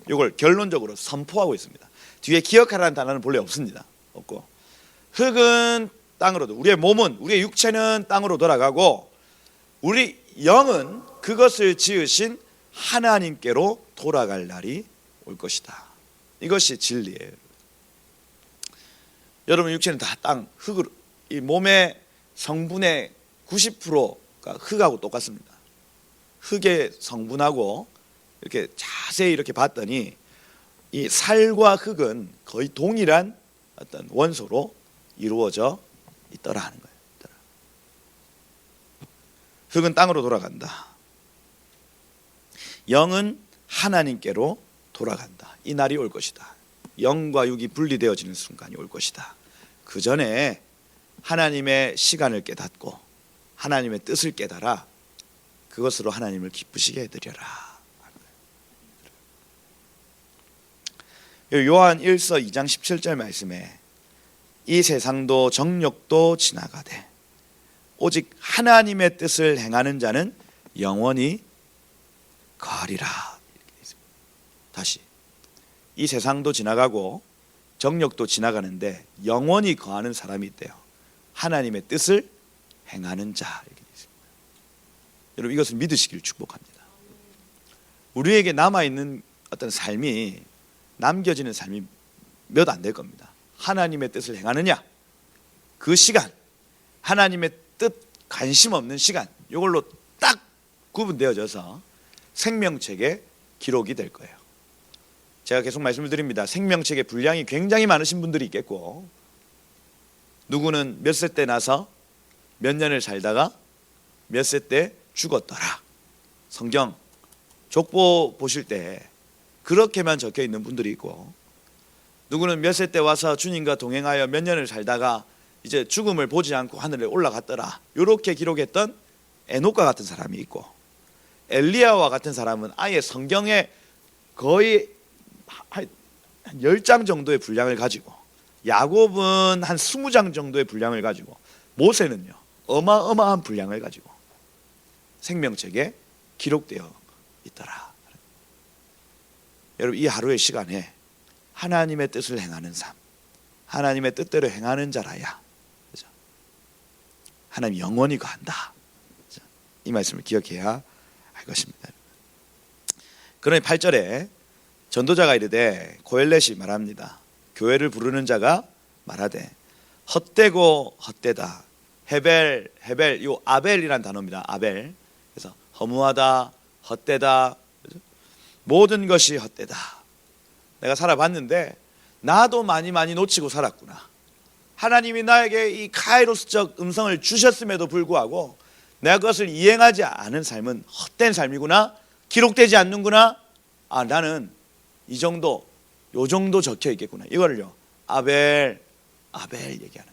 이걸 결론적으로 선포하고 있습니다. 뒤에 기억하라는 단어는 본래 없습니다. 없고, 흙은 땅으로, 우리의 몸은, 우리의 육체는 땅으로 돌아가고 우리 영은 그것을 지으신 하나님께로 돌아갈 날이 올 것이다. 이것이 진리예요. 여러분, 육체는 다 땅, 흙으로, 이 몸의 성분의 90%가 흙하고 똑같습니다. 흙의 성분하고 이렇게 자세히 이렇게 봤더니 이 살과 흙은 거의 동일한 어떤 원소로 이루어져 있더라 하는 거예요. 흙은 땅으로 돌아간다. 영은 하나님께로 돌아간다. 이 날이 올 것이다. 영과 육이 분리되어지는 순간이 올 것이다. 그 전에 하나님의 시간을 깨닫고 하나님의 뜻을 깨달아 그것으로 하나님을 기쁘시게 해드려라. 요한 1서 2장 17절 말씀에 이 세상도 정욕도 지나가되 오직 하나님의 뜻을 행하는 자는 영원히 거하리라. 다시, 이 세상도 지나가고 정욕도 지나가는데 영원히 거하는 사람이 있대요. 하나님의 뜻을 행하는 자. 이렇게 되어 있습니다. 여러분, 이것을 믿으시길 축복합니다. 우리에게 남아있는 어떤 삶이, 남겨지는 삶이 몇 안 될 겁니다. 하나님의 뜻을 행하느냐, 그 시간, 하나님의 뜻 관심 없는 시간, 이걸로 딱 구분되어져서 생명책에 기록이 될 거예요. 제가 계속 말씀을 드립니다. 생명책에 분량이 굉장히 많으신 분들이 있겠고, 누구는 몇 세 때 나서 몇 년을 살다가 몇 세 때 죽었더라. 성경 족보 보실 때 그렇게만 적혀 있는 분들이 있고, 누구는 몇 세 때 와서 주님과 동행하여 몇 년을 살다가 이제 죽음을 보지 않고 하늘에 올라갔더라. 이렇게 기록했던 에녹과 같은 사람이 있고, 엘리야와 같은 사람은 아예 성경에 거의 한 10장 정도의 분량을 가지고, 야곱은 한 20장 정도의 분량을 가지고, 모세는요 어마어마한 분량을 가지고 생명책에 기록되어 있더라. 여러분, 이 하루의 시간에 하나님의 뜻을 행하는 삶, 하나님의 뜻대로 행하는 자라야, 그죠? 하나님 영원히 거한다. 그죠? 이 말씀을 기억해야 할 것입니다. 그러니 8절에 전도자가 이르되, 고엘렛이 말합니다. 교회를 부르는 자가 말하되, 헛되고 헛되다. 헤벨, 이 아벨이란 단어입니다. 아벨. 그래서 허무하다, 헛되다, 그죠? 모든 것이 헛되다. 내가 살아봤는데 나도 많이 놓치고 살았구나. 하나님이 나에게 이 카이로스적 음성을 주셨음에도 불구하고 내가 그것을 이행하지 않은 삶은 헛된 삶이구나, 기록되지 않는구나. 아, 나는 이 정도, 요 정도 적혀 있겠구나. 이거를요 아벨 얘기하는 거예요.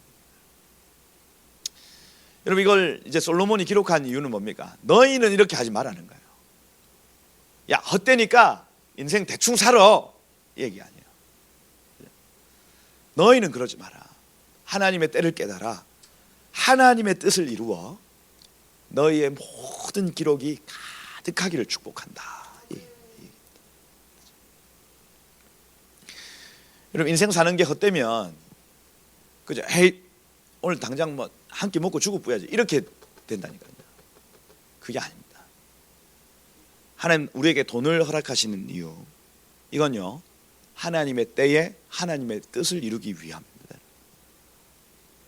여러분, 이걸 이제 솔로몬이 기록한 이유는 뭡니까? 너희는 이렇게 하지 말라는 거예요. 야, 헛되니까 인생 대충 살아, 이 얘기 아니에요. 너희는 그러지 마라. 하나님의 때를 깨달아 하나님의 뜻을 이루어 너희의 모든 기록이 가득하기를 축복한다. 여러분, 인생 사는 게 헛되면 그죠? 헤이, 오늘 당장 뭐 한 끼 먹고 죽을 뿌야지, 이렇게 된다니까요. 그게 아닙니다. 하나님 우리에게 돈을 허락하시는 이유, 이건요 하나님의 때에 하나님의 뜻을 이루기 위함입니다.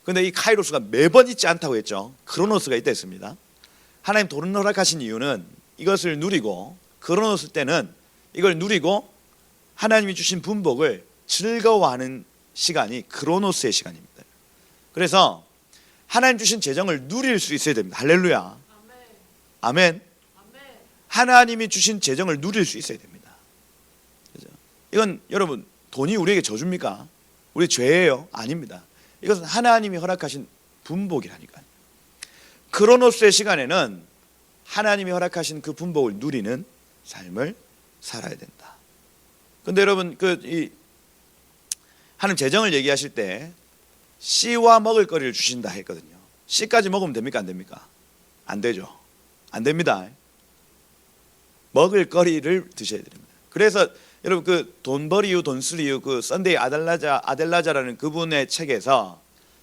그런데 이 카이로스가 매번 있지 않다고 했죠. 크로노스가 있다 했습니다. 하나님 돈을 허락하신 이유는 이것을 누리고, 크로노스 때는 이걸 누리고 하나님이 주신 분복을 즐거워하는 시간이 크로노스의 시간입니다. 그래서 하나님 주신 재정을 누릴 수 있어야 됩니다. 할렐루야. 아멘. 하나님이 주신 재정을 누릴 수 있어야 됩니다. 그죠? 이건 여러분, 돈이 우리에게 저주입니까? 우리 죄예요? 아닙니다. 이것은 하나님이 허락하신 분복이라니까요. 크로노스의 시간에는 하나님이 허락하신 그 분복을 누리는 삶을 살아야 된다. 그런데 여러분, 하나님 재정을 얘기하실 때 씨와 먹을 거리를 주신다 했거든요. 씨까지 먹으면 됩니까? 안 됩니까? 안 되죠. 안 됩니다. 먹을 거리를 드셔야 됩니다. 그래서 여러분, 그 돈벌이유 돈쓰리유 그 썬데이 아델라자라는 그분의 책에서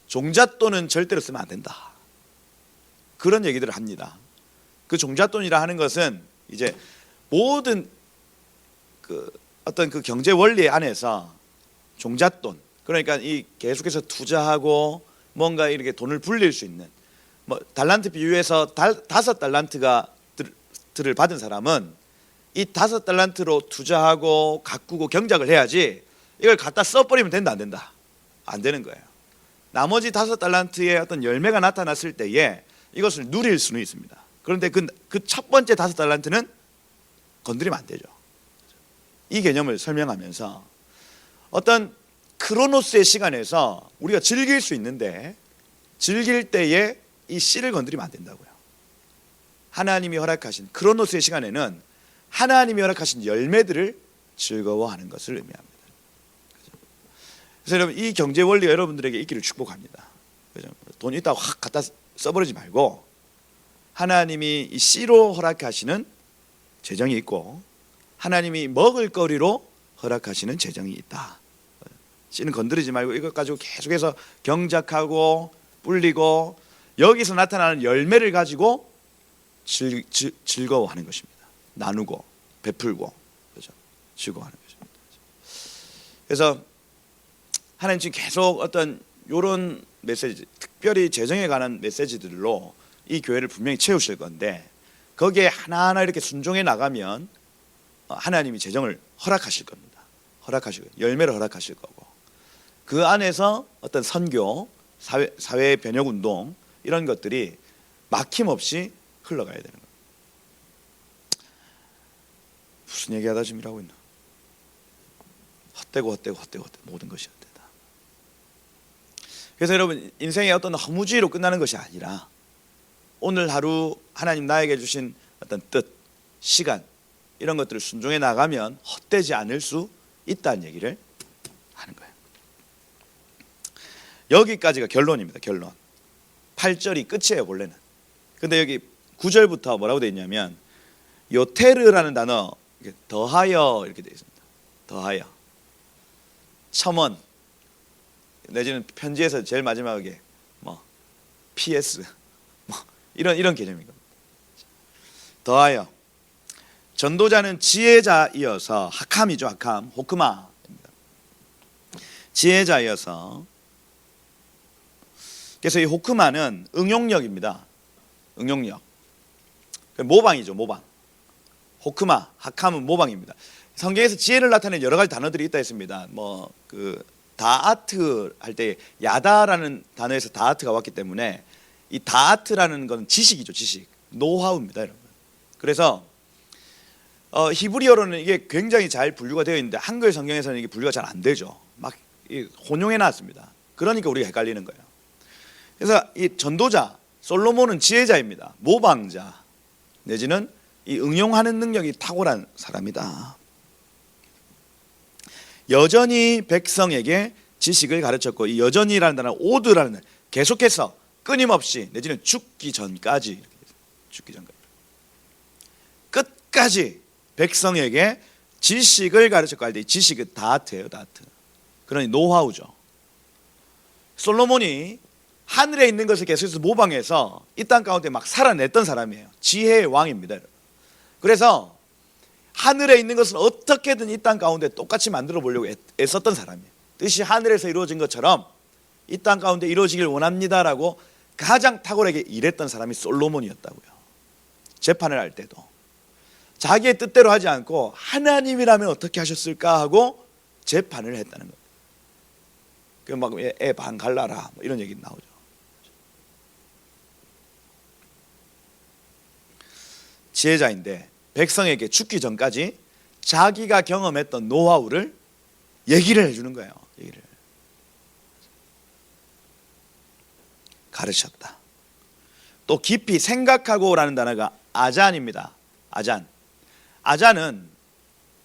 종잣돈은 절대로 쓰면 안 된다, 그런 얘기들을 합니다. 그 종잣돈이라 하는 것은 이제 모든 그 어떤 그 경제 원리 안에서 종잣돈, 그러니까 이 계속해서 투자하고 뭔가 이렇게 돈을 불릴 수 있는, 뭐 달란트 비유에서 5달란트를 받은 사람은 이 5달란트로 투자하고 가꾸고 경작을 해야지, 이걸 갖다 써버리면 된다 안 된다? 안 되는 거예요. 나머지 5달란트의 어떤 열매가 나타났을 때에 이것을 누릴 수는 있습니다. 그런데 그 첫 번째 5달란트는 건드리면 안 되죠. 이 개념을 설명하면서 어떤 크로노스의 시간에서 우리가 즐길 수 있는데, 즐길 때에 이 씨를 건드리면 안 된다고요. 하나님이 허락하신 크로노스의 시간에는 하나님이 허락하신 열매들을 즐거워하는 것을 의미합니다. 그래서 여러분, 이 경제 원리가 여러분들에게 있기를 축복합니다. 그죠? 돈 있다고 확 갖다 써버리지 말고, 하나님이 이 씨로 허락하시는 재정이 있고 하나님이 먹을 거리로 허락하시는 재정이 있다. 씨는 건드리지 말고 이것 가지고 계속해서 경작하고 불리고, 여기서 나타나는 열매를 가지고 즐거워하는 것입니다. 나누고 베풀고, 그렇죠? 즐거워하는 것입니다. 그래서 하나님 지금 계속 어떤 이런 메시지, 특별히 재정에 관한 메시지들로 이 교회를 분명히 채우실 건데, 거기에 하나하나 이렇게 순종해 나가면 하나님이 재정을 허락하실 겁니다. 허락하시고 열매를 허락하실 거고, 그 안에서 어떤 선교, 사회 변혁 운동, 이런 것들이 막힘없이 흘러가야 되는 겁니다. 무슨 얘기하다 지금 이러고 있나? 헛되고 모든 것이 헛되다. 그래서 여러분, 인생의 어떤 허무주의로 끝나는 것이 아니라 오늘 하루 하나님 나에게 주신 어떤 뜻, 시간, 이런 것들을 순종해 나가면 헛되지 않을 수 있다는 얘기를 하는 거예요. 여기까지가 결론입니다. 결론. 8절이 끝이에요 원래는. 근데 여기 9절부터 뭐라고 되어 있냐면, 요테르라는 단어, 더하여 이렇게 되어 있습니다. 더하여, 첨언, 내지는 편지에서 제일 마지막에 뭐 PS, 뭐 이런 개념인 겁니다. 더하여, 전도자는 지혜자이어서, 하캄이죠. 하캄, 호크마입니다. 지혜자이어서, 그래서 이 호크마는 응용력입니다. 응용력, 모방이죠. 모방. 호크마, 하캄은 모방입니다. 성경에서 지혜를 나타내는 여러 가지 단어들이 있다 했습니다. 뭐 그 다아트 할 때 야다라는 단어에서 다아트가 왔기 때문에, 이 다아트라는 건 지식이죠. 지식, 노하우입니다, 여러분. 그래서 히브리어로는 이게 굉장히 잘 분류가 되어 있는데, 한글 성경에서는 이게 분류가 잘 안 되죠. 막 혼용해 놨습니다. 그러니까 우리가 헷갈리는 거예요. 그래서 이 전도자 솔로몬은 지혜자입니다. 모방자, 내지는 이 응용하는 능력이 탁월한 사람이다. 여전히 백성에게 지식을 가르쳤고, 이 여전히라는 단어, 오드라는, 계속해서 끊임없이, 내지는 죽기 전까지, 끝까지 백성에게 지식을 가르쳤고, 할 때 지식은 다트예요. 다트. 그러니 노하우죠. 솔로몬이 하늘에 있는 것을 계속해서 모방해서 이 땅 가운데 막 살아냈던 사람이에요. 지혜의 왕입니다. 그래서 하늘에 있는 것은 어떻게든 이 땅 가운데 똑같이 만들어 보려고 애썼던 사람이에요. 뜻이 하늘에서 이루어진 것처럼 이 땅 가운데 이루어지길 원합니다라고 가장 탁월하게 일했던 사람이 솔로몬이었다고요. 재판을 할 때도 자기의 뜻대로 하지 않고 하나님이라면 어떻게 하셨을까 하고 재판을 했다는 거예요. 그 막 애 반 갈라라 뭐 이런 얘기 나오죠. 지혜자인데 백성에게 죽기 전까지 자기가 경험했던 노하우를 얘기를 해주는 거예요. 얘기를 가르쳤다. 또 깊이 생각하고라는 단어가 아잔입니다. 아잔은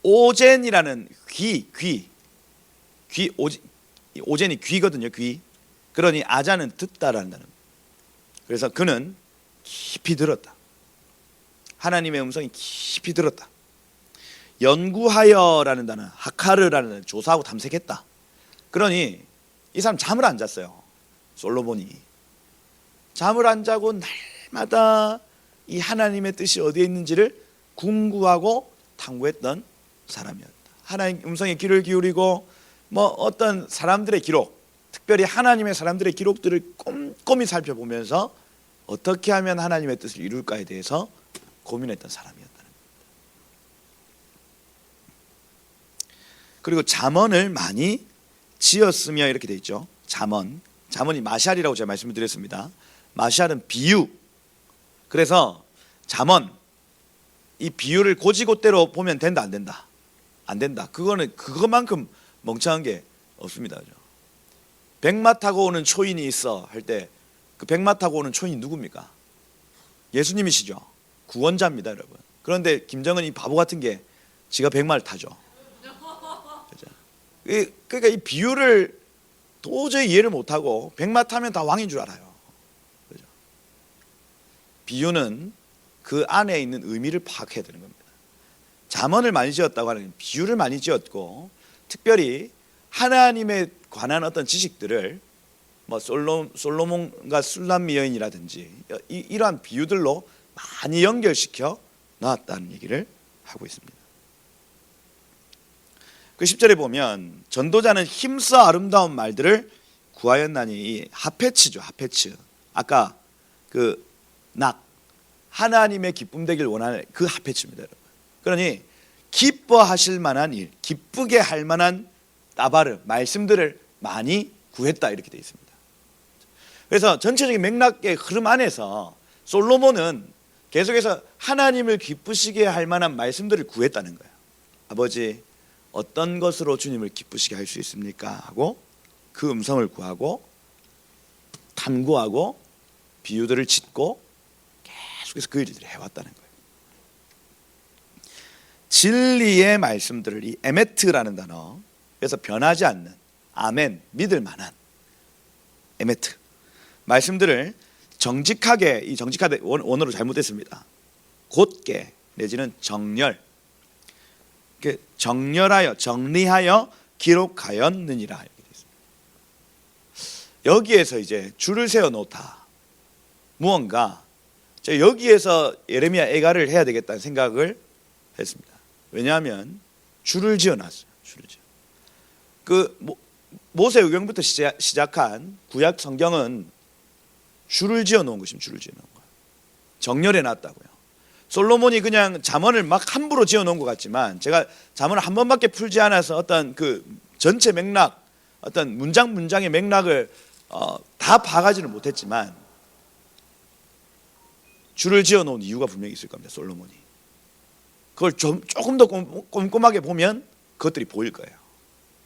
오젠이라는 오젠이 귀거든요. 귀. 그러니 아잔은 듣다라는 단어. 그래서 그는 깊이 들었다. 하나님의 음성이 깊이 들었다. 연구하여라는 단어, 하카르라는 단어, 조사하고 탐색했다. 그러니 이 사람 잠을 안 잤어요. 솔로몬이 잠을 안 자고 날마다 이 하나님의 뜻이 어디에 있는지를 궁구하고 탐구했던 사람이었다. 하나님 음성에 귀를 기울이고 뭐 어떤 사람들의 기록, 특별히 하나님의 사람들의 기록들을 꼼꼼히 살펴보면서 어떻게 하면 하나님의 뜻을 이룰까에 대해서 고민했던 사람이었다는 겁니다. 그리고 잠언을 많이 지었으며 이렇게 돼 있죠. 잠언이 마샬이라고 제가 말씀을 드렸습니다. 마샬은 비유. 그래서 잠언 이 비유를 고지고대로 보면 된다 안 된다? 안 된다. 그거는 그것만큼 멍청한 게 없습니다. 그죠? 백마 타고 오는 초인이 있어 할 때 그 백마 타고 오는 초인이 누굽니까? 예수님이시죠. 구원자입니다, 여러분. 그런데 김정은이 바보 같은 게 지가 백마를 타죠. 그죠? 그러니까 이 비유를 도저히 이해를 못하고 백마 타면 다 왕인 줄 알아요. 그죠? 비유는 그 안에 있는 의미를 파악해야 되는 겁니다. 잠언을 많이 지었다고 하는 비유를 많이 지었고, 특별히 하나님에 관한 어떤 지식들을 뭐 솔로몬과 술람미 여인이라든지 이러한 비유들로 많이 연결시켜 놨다는 얘기를 하고 있습니다. 그 10절에 보면 전도자는 힘써 아름다운 말들을 구하였나니, 이 하페츠죠. 하페츠. 아까 그 하나님의 기쁨 되길 원하는 그 하페츠입니다, 여러분. 그러니 기뻐하실 만한 일, 기쁘게 할 만한 따바르 말씀들을 많이 구했다 이렇게 되어 있습니다. 그래서 전체적인 맥락의 흐름 안에서 솔로몬은 계속해서 하나님을 기쁘시게 할 만한 말씀들을 구했다는 거예요. 아버지, 어떤 것으로 주님을 기쁘시게 할 수 있습니까? 하고 그 음성을 구하고 탐구하고 비유들을 짓고 계속해서 그 일들을 해왔다는 거예요. 진리의 말씀들을, 이 에메트라는 단어, 그래서 변하지 않는, 아멘, 믿을 만한 에메트 말씀들을 정직하게, 이 정직하게 원어로 잘못됐습니다. 곧게 내지는 정렬, 정렬하여, 정리하여 기록하였느니라 이렇게 되어 있습니다. 여기에서 이제 줄을 세워 놓다. 무언가 여기에서 예레미야 애가를 해야 되겠다는 생각을 했습니다. 왜냐하면 줄을 지어놨어요. 줄을 지어. 그 모세의경부터 시작한 구약 성경은 줄을 지어놓은 것입니다. 줄을 지어놓은 거. 정렬해놨다고요. 솔로몬이 그냥 잠언을 막 함부로 지어놓은 것 같지만, 제가 잠언을 한 번밖에 풀지 않아서 어떤 그 전체 맥락, 어떤 문장의 맥락을 다 파가지는 못했지만 줄을 지어놓은 이유가 분명히 있을 겁니다. 솔로몬이. 그걸 조금 더 꼼꼼하게 보면 그것들이 보일 거예요.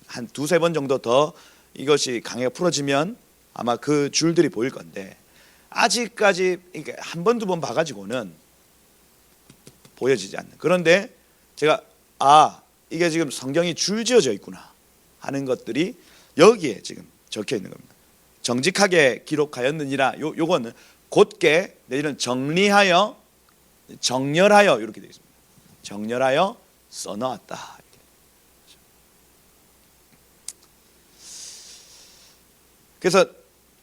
한 두세 번 정도 더 이것이 강해가 풀어지면 아마 그 줄들이 보일 건데, 아직까지 한 번, 두 번 봐가지고는 보여지지 않는. 그런데 제가 이게 지금 성경이 줄지어져 있구나 하는 것들이 여기에 지금 적혀 있는 겁니다. 정직하게 기록하였느니라. 요거는 곧게 내지는 정리하여, 정렬하여 이렇게 되어 있습니다. 정렬하여 써놓았다. 그래서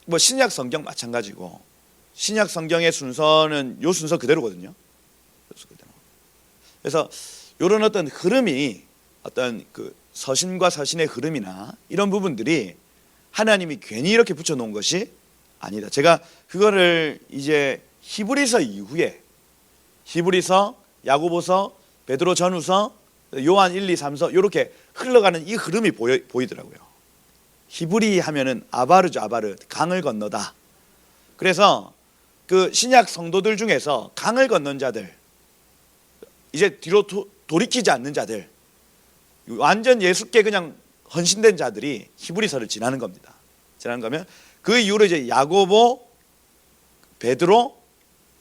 뭐 신약 성경 마찬가지고, 신약 성경의 순서는 요 순서 그대로거든요. 그래서 이런 어떤 흐름이 어떤 그 서신과 서신의 흐름이나 이런 부분들이 하나님이 괜히 이렇게 붙여놓은 것이 아니다. 제가 그거를 이제 히브리서 이후에 히브리서, 야고보서, 베드로 전후서, 요한 1, 2, 3서 이렇게 흘러가는 이 흐름이 보이더라고요. 히브리 하면은 아바르죠. 아바르, 강을 건너다. 그래서 그 신약 성도들 중에서 강을 건넌 자들, 이제 뒤로 돌이키지 않는 자들, 완전 예수께 그냥 헌신된 자들이 히브리서를 지나는 겁니다. 지나는 거면 그 이후로 이제 야고보, 베드로,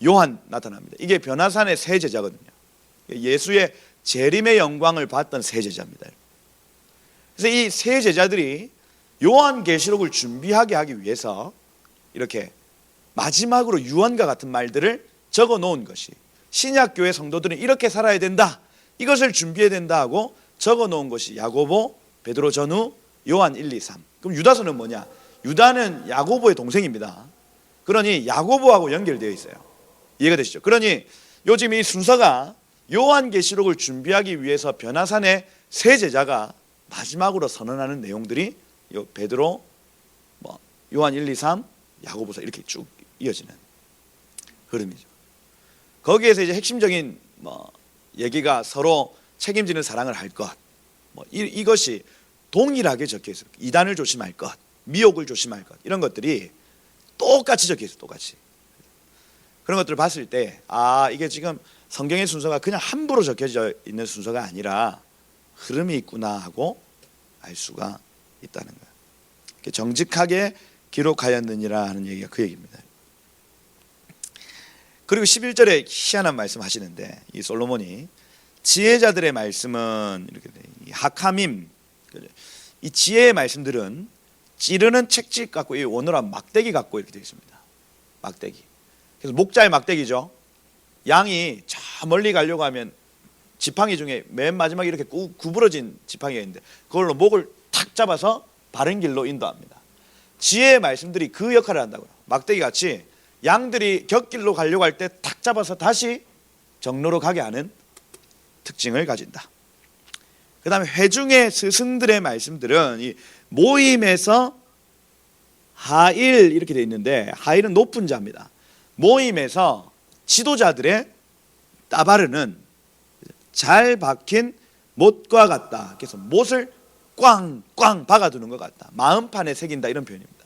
요한 나타납니다. 이게 변화산의 세 제자거든요. 예수의 재림의 영광을 봤던 세 제자입니다. 그래서 이 세 제자들이 요한계시록을 준비하게 하기 위해서 이렇게 마지막으로 유언과 같은 말들을 적어 놓은 것이, 신약교회 성도들은 이렇게 살아야 된다, 이것을 준비해야 된다 하고 적어 놓은 것이 야고보, 베드로 전후, 요한 1, 2, 3. 그럼 유다서는 뭐냐? 유다는 야고보의 동생입니다. 그러니 야고보하고 연결되어 있어요. 이해가 되시죠? 그러니 요즘 이 순서가 요한계시록을 준비하기 위해서 변화산의 세 제자가 마지막으로 선언하는 내용들이 요 베드로, 요한 1, 2, 3, 야고보서 이렇게 쭉 이어지는 흐름이죠. 거기에서 이제 핵심적인 얘기가 서로 책임지는 사랑을 할 것, 이것이 동일하게 적혀 있어요. 이단을 조심할 것, 미혹을 조심할 것, 이런 것들이 똑같이 적혀 있어요. 똑같이. 그런 것들을 봤을 때 이게 지금 성경의 순서가 그냥 함부로 적혀져 있는 순서가 아니라 흐름이 있구나 하고 알 수가 있다는 거예요. 정직하게 기록하였느니라 하는 얘기가 그 얘기입니다. 그리고 11절에 희한한 말씀 하시는데, 이 솔로몬이 지혜자들의 말씀은 이렇게 돼. 이 하카밈, 이 지혜의 말씀들은 찌르는 책찍 같고, 이 원어로 막대기 같고 이렇게 되어 있습니다. 막대기. 그래서 목자의 막대기죠. 양이 저 멀리 가려고 하면 지팡이 중에 맨 마지막에 이렇게 구부러진 지팡이가 있는데 그걸로 목을 탁 잡아서 바른 길로 인도합니다. 지혜의 말씀들이 그 역할을 한다고요. 막대기 같이 양들이 곁길로 가려고 할 때 탁 잡아서 다시 정로로 가게 하는 특징을 가진다. 그 다음에 회중의 스승들의 말씀들은 이 모임에서 하일 이렇게 되어 있는데, 하일은 높은 자입니다. 모임에서 지도자들의 따바르는 잘 박힌 못과 같다. 그래서 못을 꽝꽝 박아두는 것 같다. 마음판에 새긴다, 이런 표현입니다.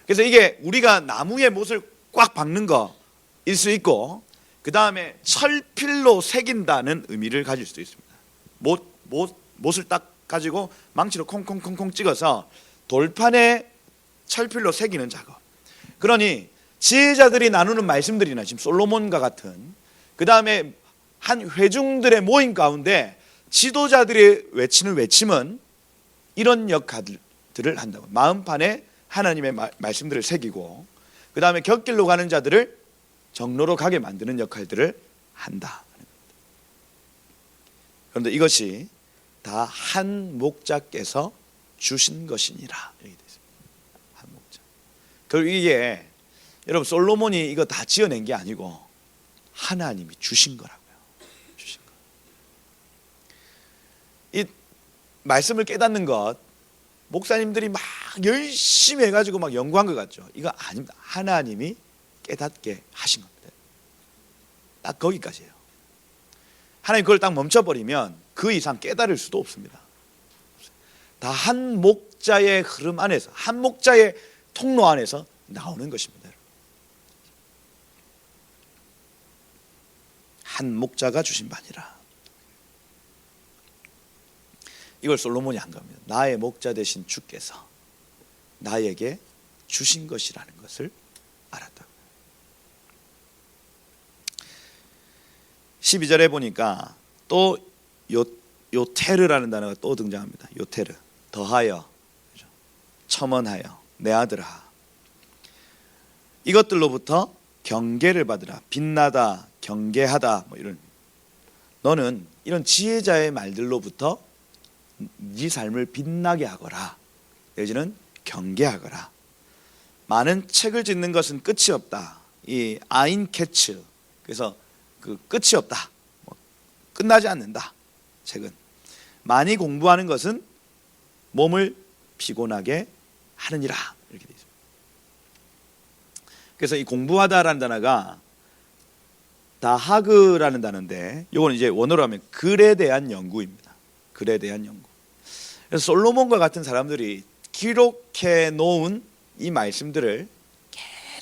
그래서 이게 우리가 나무에 못을 꽉 박는 거일 수 있고, 그 다음에 철필로 새긴다는 의미를 가질 수도 있습니다. 못을 딱 가지고 망치로 콩콩콩콩 찍어서 돌판에 철필로 새기는 작업. 그러니 지혜자들이 나누는 말씀들이나 지금 솔로몬과 같은, 그 다음에 한 회중들의 모임 가운데 지도자들이 외치는 외침은 이런 역할들을 한다고. 마음판에 하나님의 말씀들을 새기고, 그 다음에 곁길로 가는 자들을 정로로 가게 만드는 역할들을 한다. 그런데 이것이 다 한 목자께서 주신 것이니라, 이렇게 되어 있습니다. 한 목자. 그리고 이게 여러분, 솔로몬이 이거 다 지어낸 게 아니고 하나님이 주신 거라고요. 주신 거. 이 말씀을 깨닫는 것, 목사님들이 막 열심히 해가지고 막 연구한 것 같죠. 이거 아닙니다. 하나님이 깨닫게 하신 겁니다. 딱 거기까지예요. 하나님 그걸 딱 멈춰버리면 그 이상 깨달을 수도 없습니다. 다 한 목자의 흐름 안에서, 한 목자의 통로 안에서 나오는 것입니다. 한 목자가 주신 바니라. 이걸 솔로몬이 한 겁니다. 나의 목자 되신 주께서 나에게 주신 것이라는 것을 알았다고. 12절에 보니까 또 요테르라는 단어가 또 등장합니다. 요테르, 더하여, 첨언하여, 내 아들아, 이것들로부터 경계를 받으라. 빛나다, 경계하다, 이런, 너는 이런 지혜자의 말들로부터 네 삶을 빛나게 하거라. 내지는 경계하거라. 많은 책을 짓는 것은 끝이 없다. 이 아인 캐츠, 그래서 그 끝이 없다, 끝나지 않는다. 책은 많이 공부하는 것은 몸을 피곤하게 하느니라 이렇게 되어 있습니다. 그래서 이 공부하다라는 단어가 다하그라는 단어인데 이거는 이제 원어로 하면 글에 대한 연구입니다. 글에 대한 연구. 그래서 솔로몬과 같은 사람들이 기록해 놓은 이 말씀들을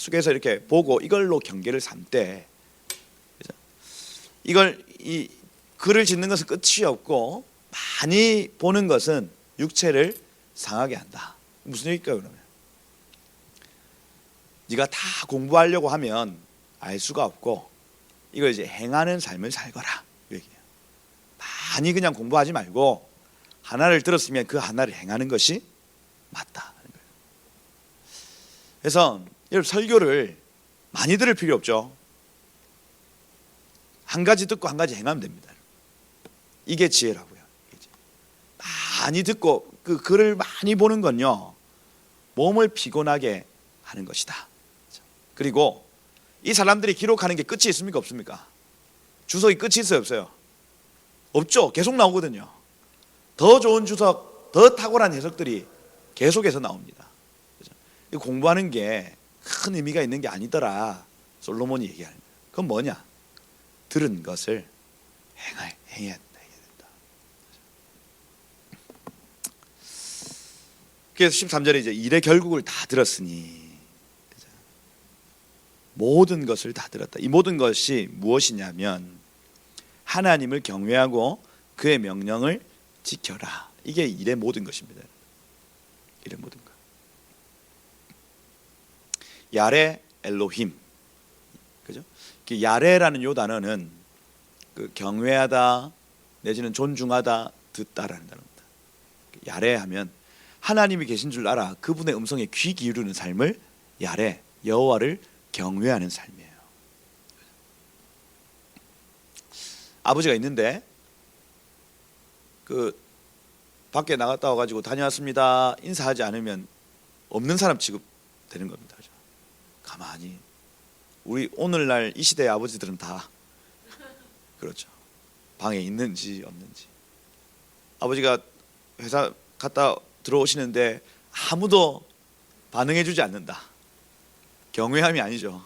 계속해서 이렇게 보고 이걸로 경계를 삼되 이걸 이 글을 짓는 것은 끝이 없고 많이 보는 것은 육체를 상하게 한다. 무슨 얘기일까요 그러면? 네가 다 공부하려고 하면 알 수가 없고 이걸 이제 행하는 삶을 살거라 이 얘기예요. 많이 그냥 공부하지 말고 하나를 들었으면 그 하나를 행하는 것이 맞다 하는 거예요. 그래서 여러분 설교를 많이 들을 필요 없죠. 한 가지 듣고 한 가지 행하면 됩니다. 이게 지혜라고요. 많이 듣고 그 글을 많이 보는 건요 몸을 피곤하게 하는 것이다. 그리고 이 사람들이 기록하는 게 끝이 있습니까 없습니까? 주석이 끝이 있어요 없어요? 없죠. 계속 나오거든요. 더 좋은 주석, 더 탁월한 해석들이 계속해서 나옵니다. 공부하는 게 큰 의미가 있는 게 아니더라 솔로몬이 얘기하는 거예요. 그건 뭐냐? 들은 것을 행해야 된다. 그래서 13절에 이제 일의 결국을 다 들었으니 모든 것을 다 들었다. 이 모든 것이 무엇이냐면 하나님을 경외하고 그의 명령을 지켜라. 이게 일의 모든 것입니다. 일의 모든 것. 야레 엘로힘, 그죠? 야레라는 요 단어는 그 경외하다 내지는 존중하다 듣다라는 단어입니다. 야레하면 하나님이 계신 줄 알아 그분의 음성에 귀 기울이는 삶을 야레 여호와를 경외하는 삶이에요. 아버지가 있는데 그 밖에 나갔다 와가지고 다녀왔습니다 인사하지 않으면 없는 사람 취급되는 겁니다. 가만히 우리 오늘날 이 시대의 아버지들은 다 그렇죠. 방에 있는지 없는지 아버지가 회사 갔다 들어오시는데 아무도 반응해주지 않는다. 경외함이 아니죠.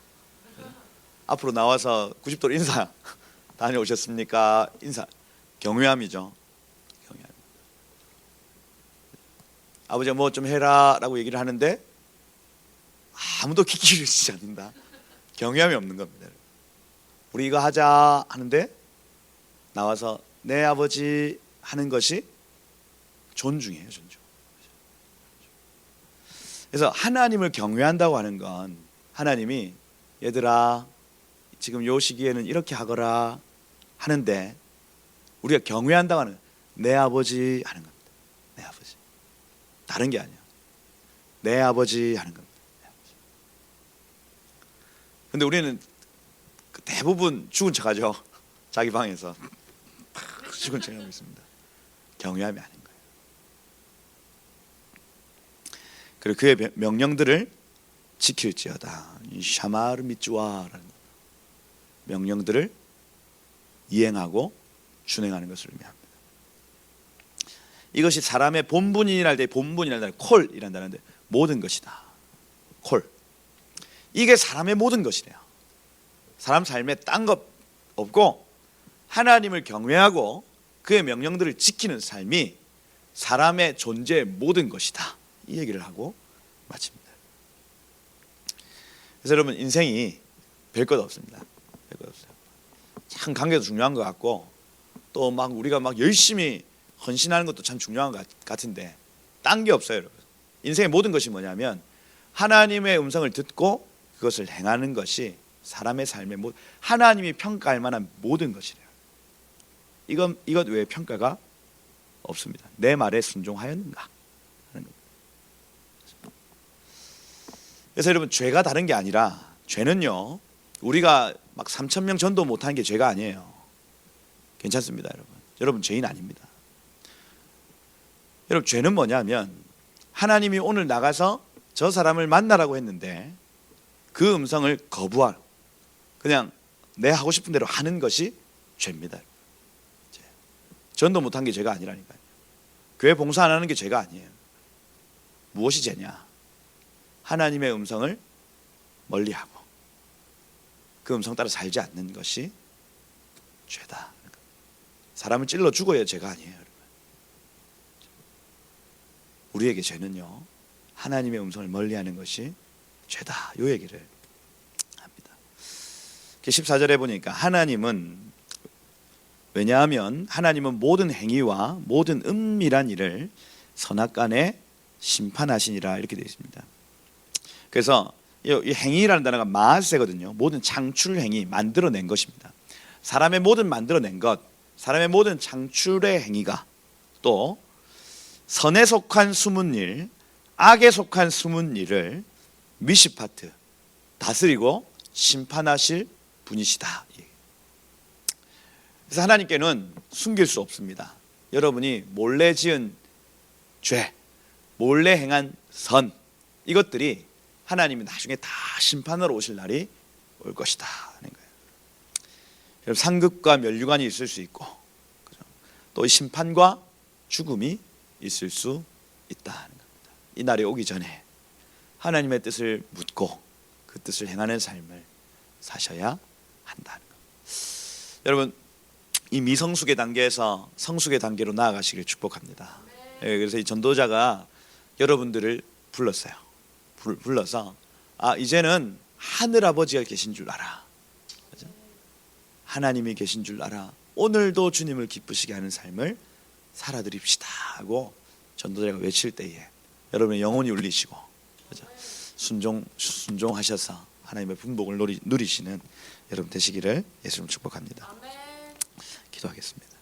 앞으로 나와서 90도로 인사 다녀오셨습니까? 인사 경외함이죠. 경외함. 아버지가 뭐 좀 해라 라고 얘기를 하는데 아무도 귀 기울이지 않는다. 경외함이 없는 겁니다. 우리 이거 하자 하는데 나와서 네 아버지 하는 것이 존중이에요. 존중. 그래서 하나님을 경외한다고 하는 건 하나님이 얘들아 지금 요 시기에는 이렇게 하거라 하는데 우리가 경외한다고 하는 내 아버지 하는 겁니다. 내 아버지. 다른 게 아니에요. 내 아버지 하는 겁니다. 근데 우리는 대부분 죽은 척하죠. 자기 방에서 죽은 척하고 있습니다. 경외함이 아닌 거예요. 그리고 그의 명령들을 지킬지어다. 샤마르 미츠와라는 명령들을 이행하고 준행하는 것을 의미합니다. 이것이 사람의 본분이랄 때 본분이랄 때 콜이라는 단어인데 모든 것이다. 콜. 이게 사람의 모든 것이래요. 사람 삶에 딴 것 없고 하나님을 경외하고 그의 명령들을 지키는 삶이 사람의 존재의 모든 것이다. 이 얘기를 하고 마칩니다. 그래서 여러분 인생이 별것 없습니다. 별것 없어요. 참 관계도 중요한 것 같고 또 막 우리가 막 열심히 헌신하는 것도 참 중요한 것 같은데 딴 게 없어요, 여러분. 인생의 모든 것이 뭐냐면 하나님의 음성을 듣고 그것을 행하는 것이 사람의 삶의 하나님이 평가할 만한 모든 것이래요. 이것 외에 평가가 없습니다. 내 말에 순종하였는가 하는 겁니다. 그래서 여러분 죄가 다른 게 아니라 죄는요 우리가 막 3,000명 전도 못하는 게 죄가 아니에요. 괜찮습니다, 여러분. 여러분 죄인 아닙니다. 여러분 죄는 뭐냐면 하나님이 오늘 나가서 저 사람을 만나라고 했는데 그 음성을 거부할 그냥 내 하고 싶은 대로 하는 것이 죄입니다. 전도 못한 게 죄가 아니라니까요. 교회 봉사 안 하는 게 죄가 아니에요. 무엇이 죄냐? 하나님의 음성을 멀리하고 그 음성 따라 살지 않는 것이 죄다. 사람을 찔러 죽어야 죄가 아니에요. 우리에게 죄는요, 하나님의 음성을 멀리하는 것이 죄다. 이 얘기를 합니다. 14절에 보니까 왜냐하면 하나님은 모든 행위와 모든 은밀한 일을 선악간에 심판하시니라, 이렇게 되어 있습니다. 그래서 이 행위라는 단어가 마세거든요. 모든 창출 행위, 만들어낸 것입니다. 사람의 모든 만들어낸 것, 사람의 모든 창출의 행위가 또 선에 속한 숨은 일, 악에 속한 숨은 일을 미시파트, 다스리고 심판하실 분이시다. 그래서 하나님께는 숨길 수 없습니다. 여러분이 몰래 지은 죄, 몰래 행한 선, 이것들이 하나님이 나중에 다 심판하러 오실 날이 올 것이다 하는 거예요. 여러분, 상급과 멸류관이 있을 수 있고 또 이 심판과 죽음이 있을 수 있다는 겁니다. 이 날이 오기 전에 하나님의 뜻을 묻고 그 뜻을 행하는 삶을 사셔야 한다는 것. 여러분, 이 미성숙의 단계에서 성숙의 단계로 나아가시길 축복합니다. 그래서 이 전도자가 여러분들을 불렀어요. 불러서 이제는 하늘아버지가 계신 줄 알아. 하나님이 계신 줄 알아. 오늘도 주님을 기쁘시게 하는 삶을 살아드립시다 하고 전도자가 외칠 때에 여러분의 영혼이 울리시고 순종하셔서 하나님의 분복을 누리시는 여러분 되시기를 예수님 축복합니다. 기도하겠습니다.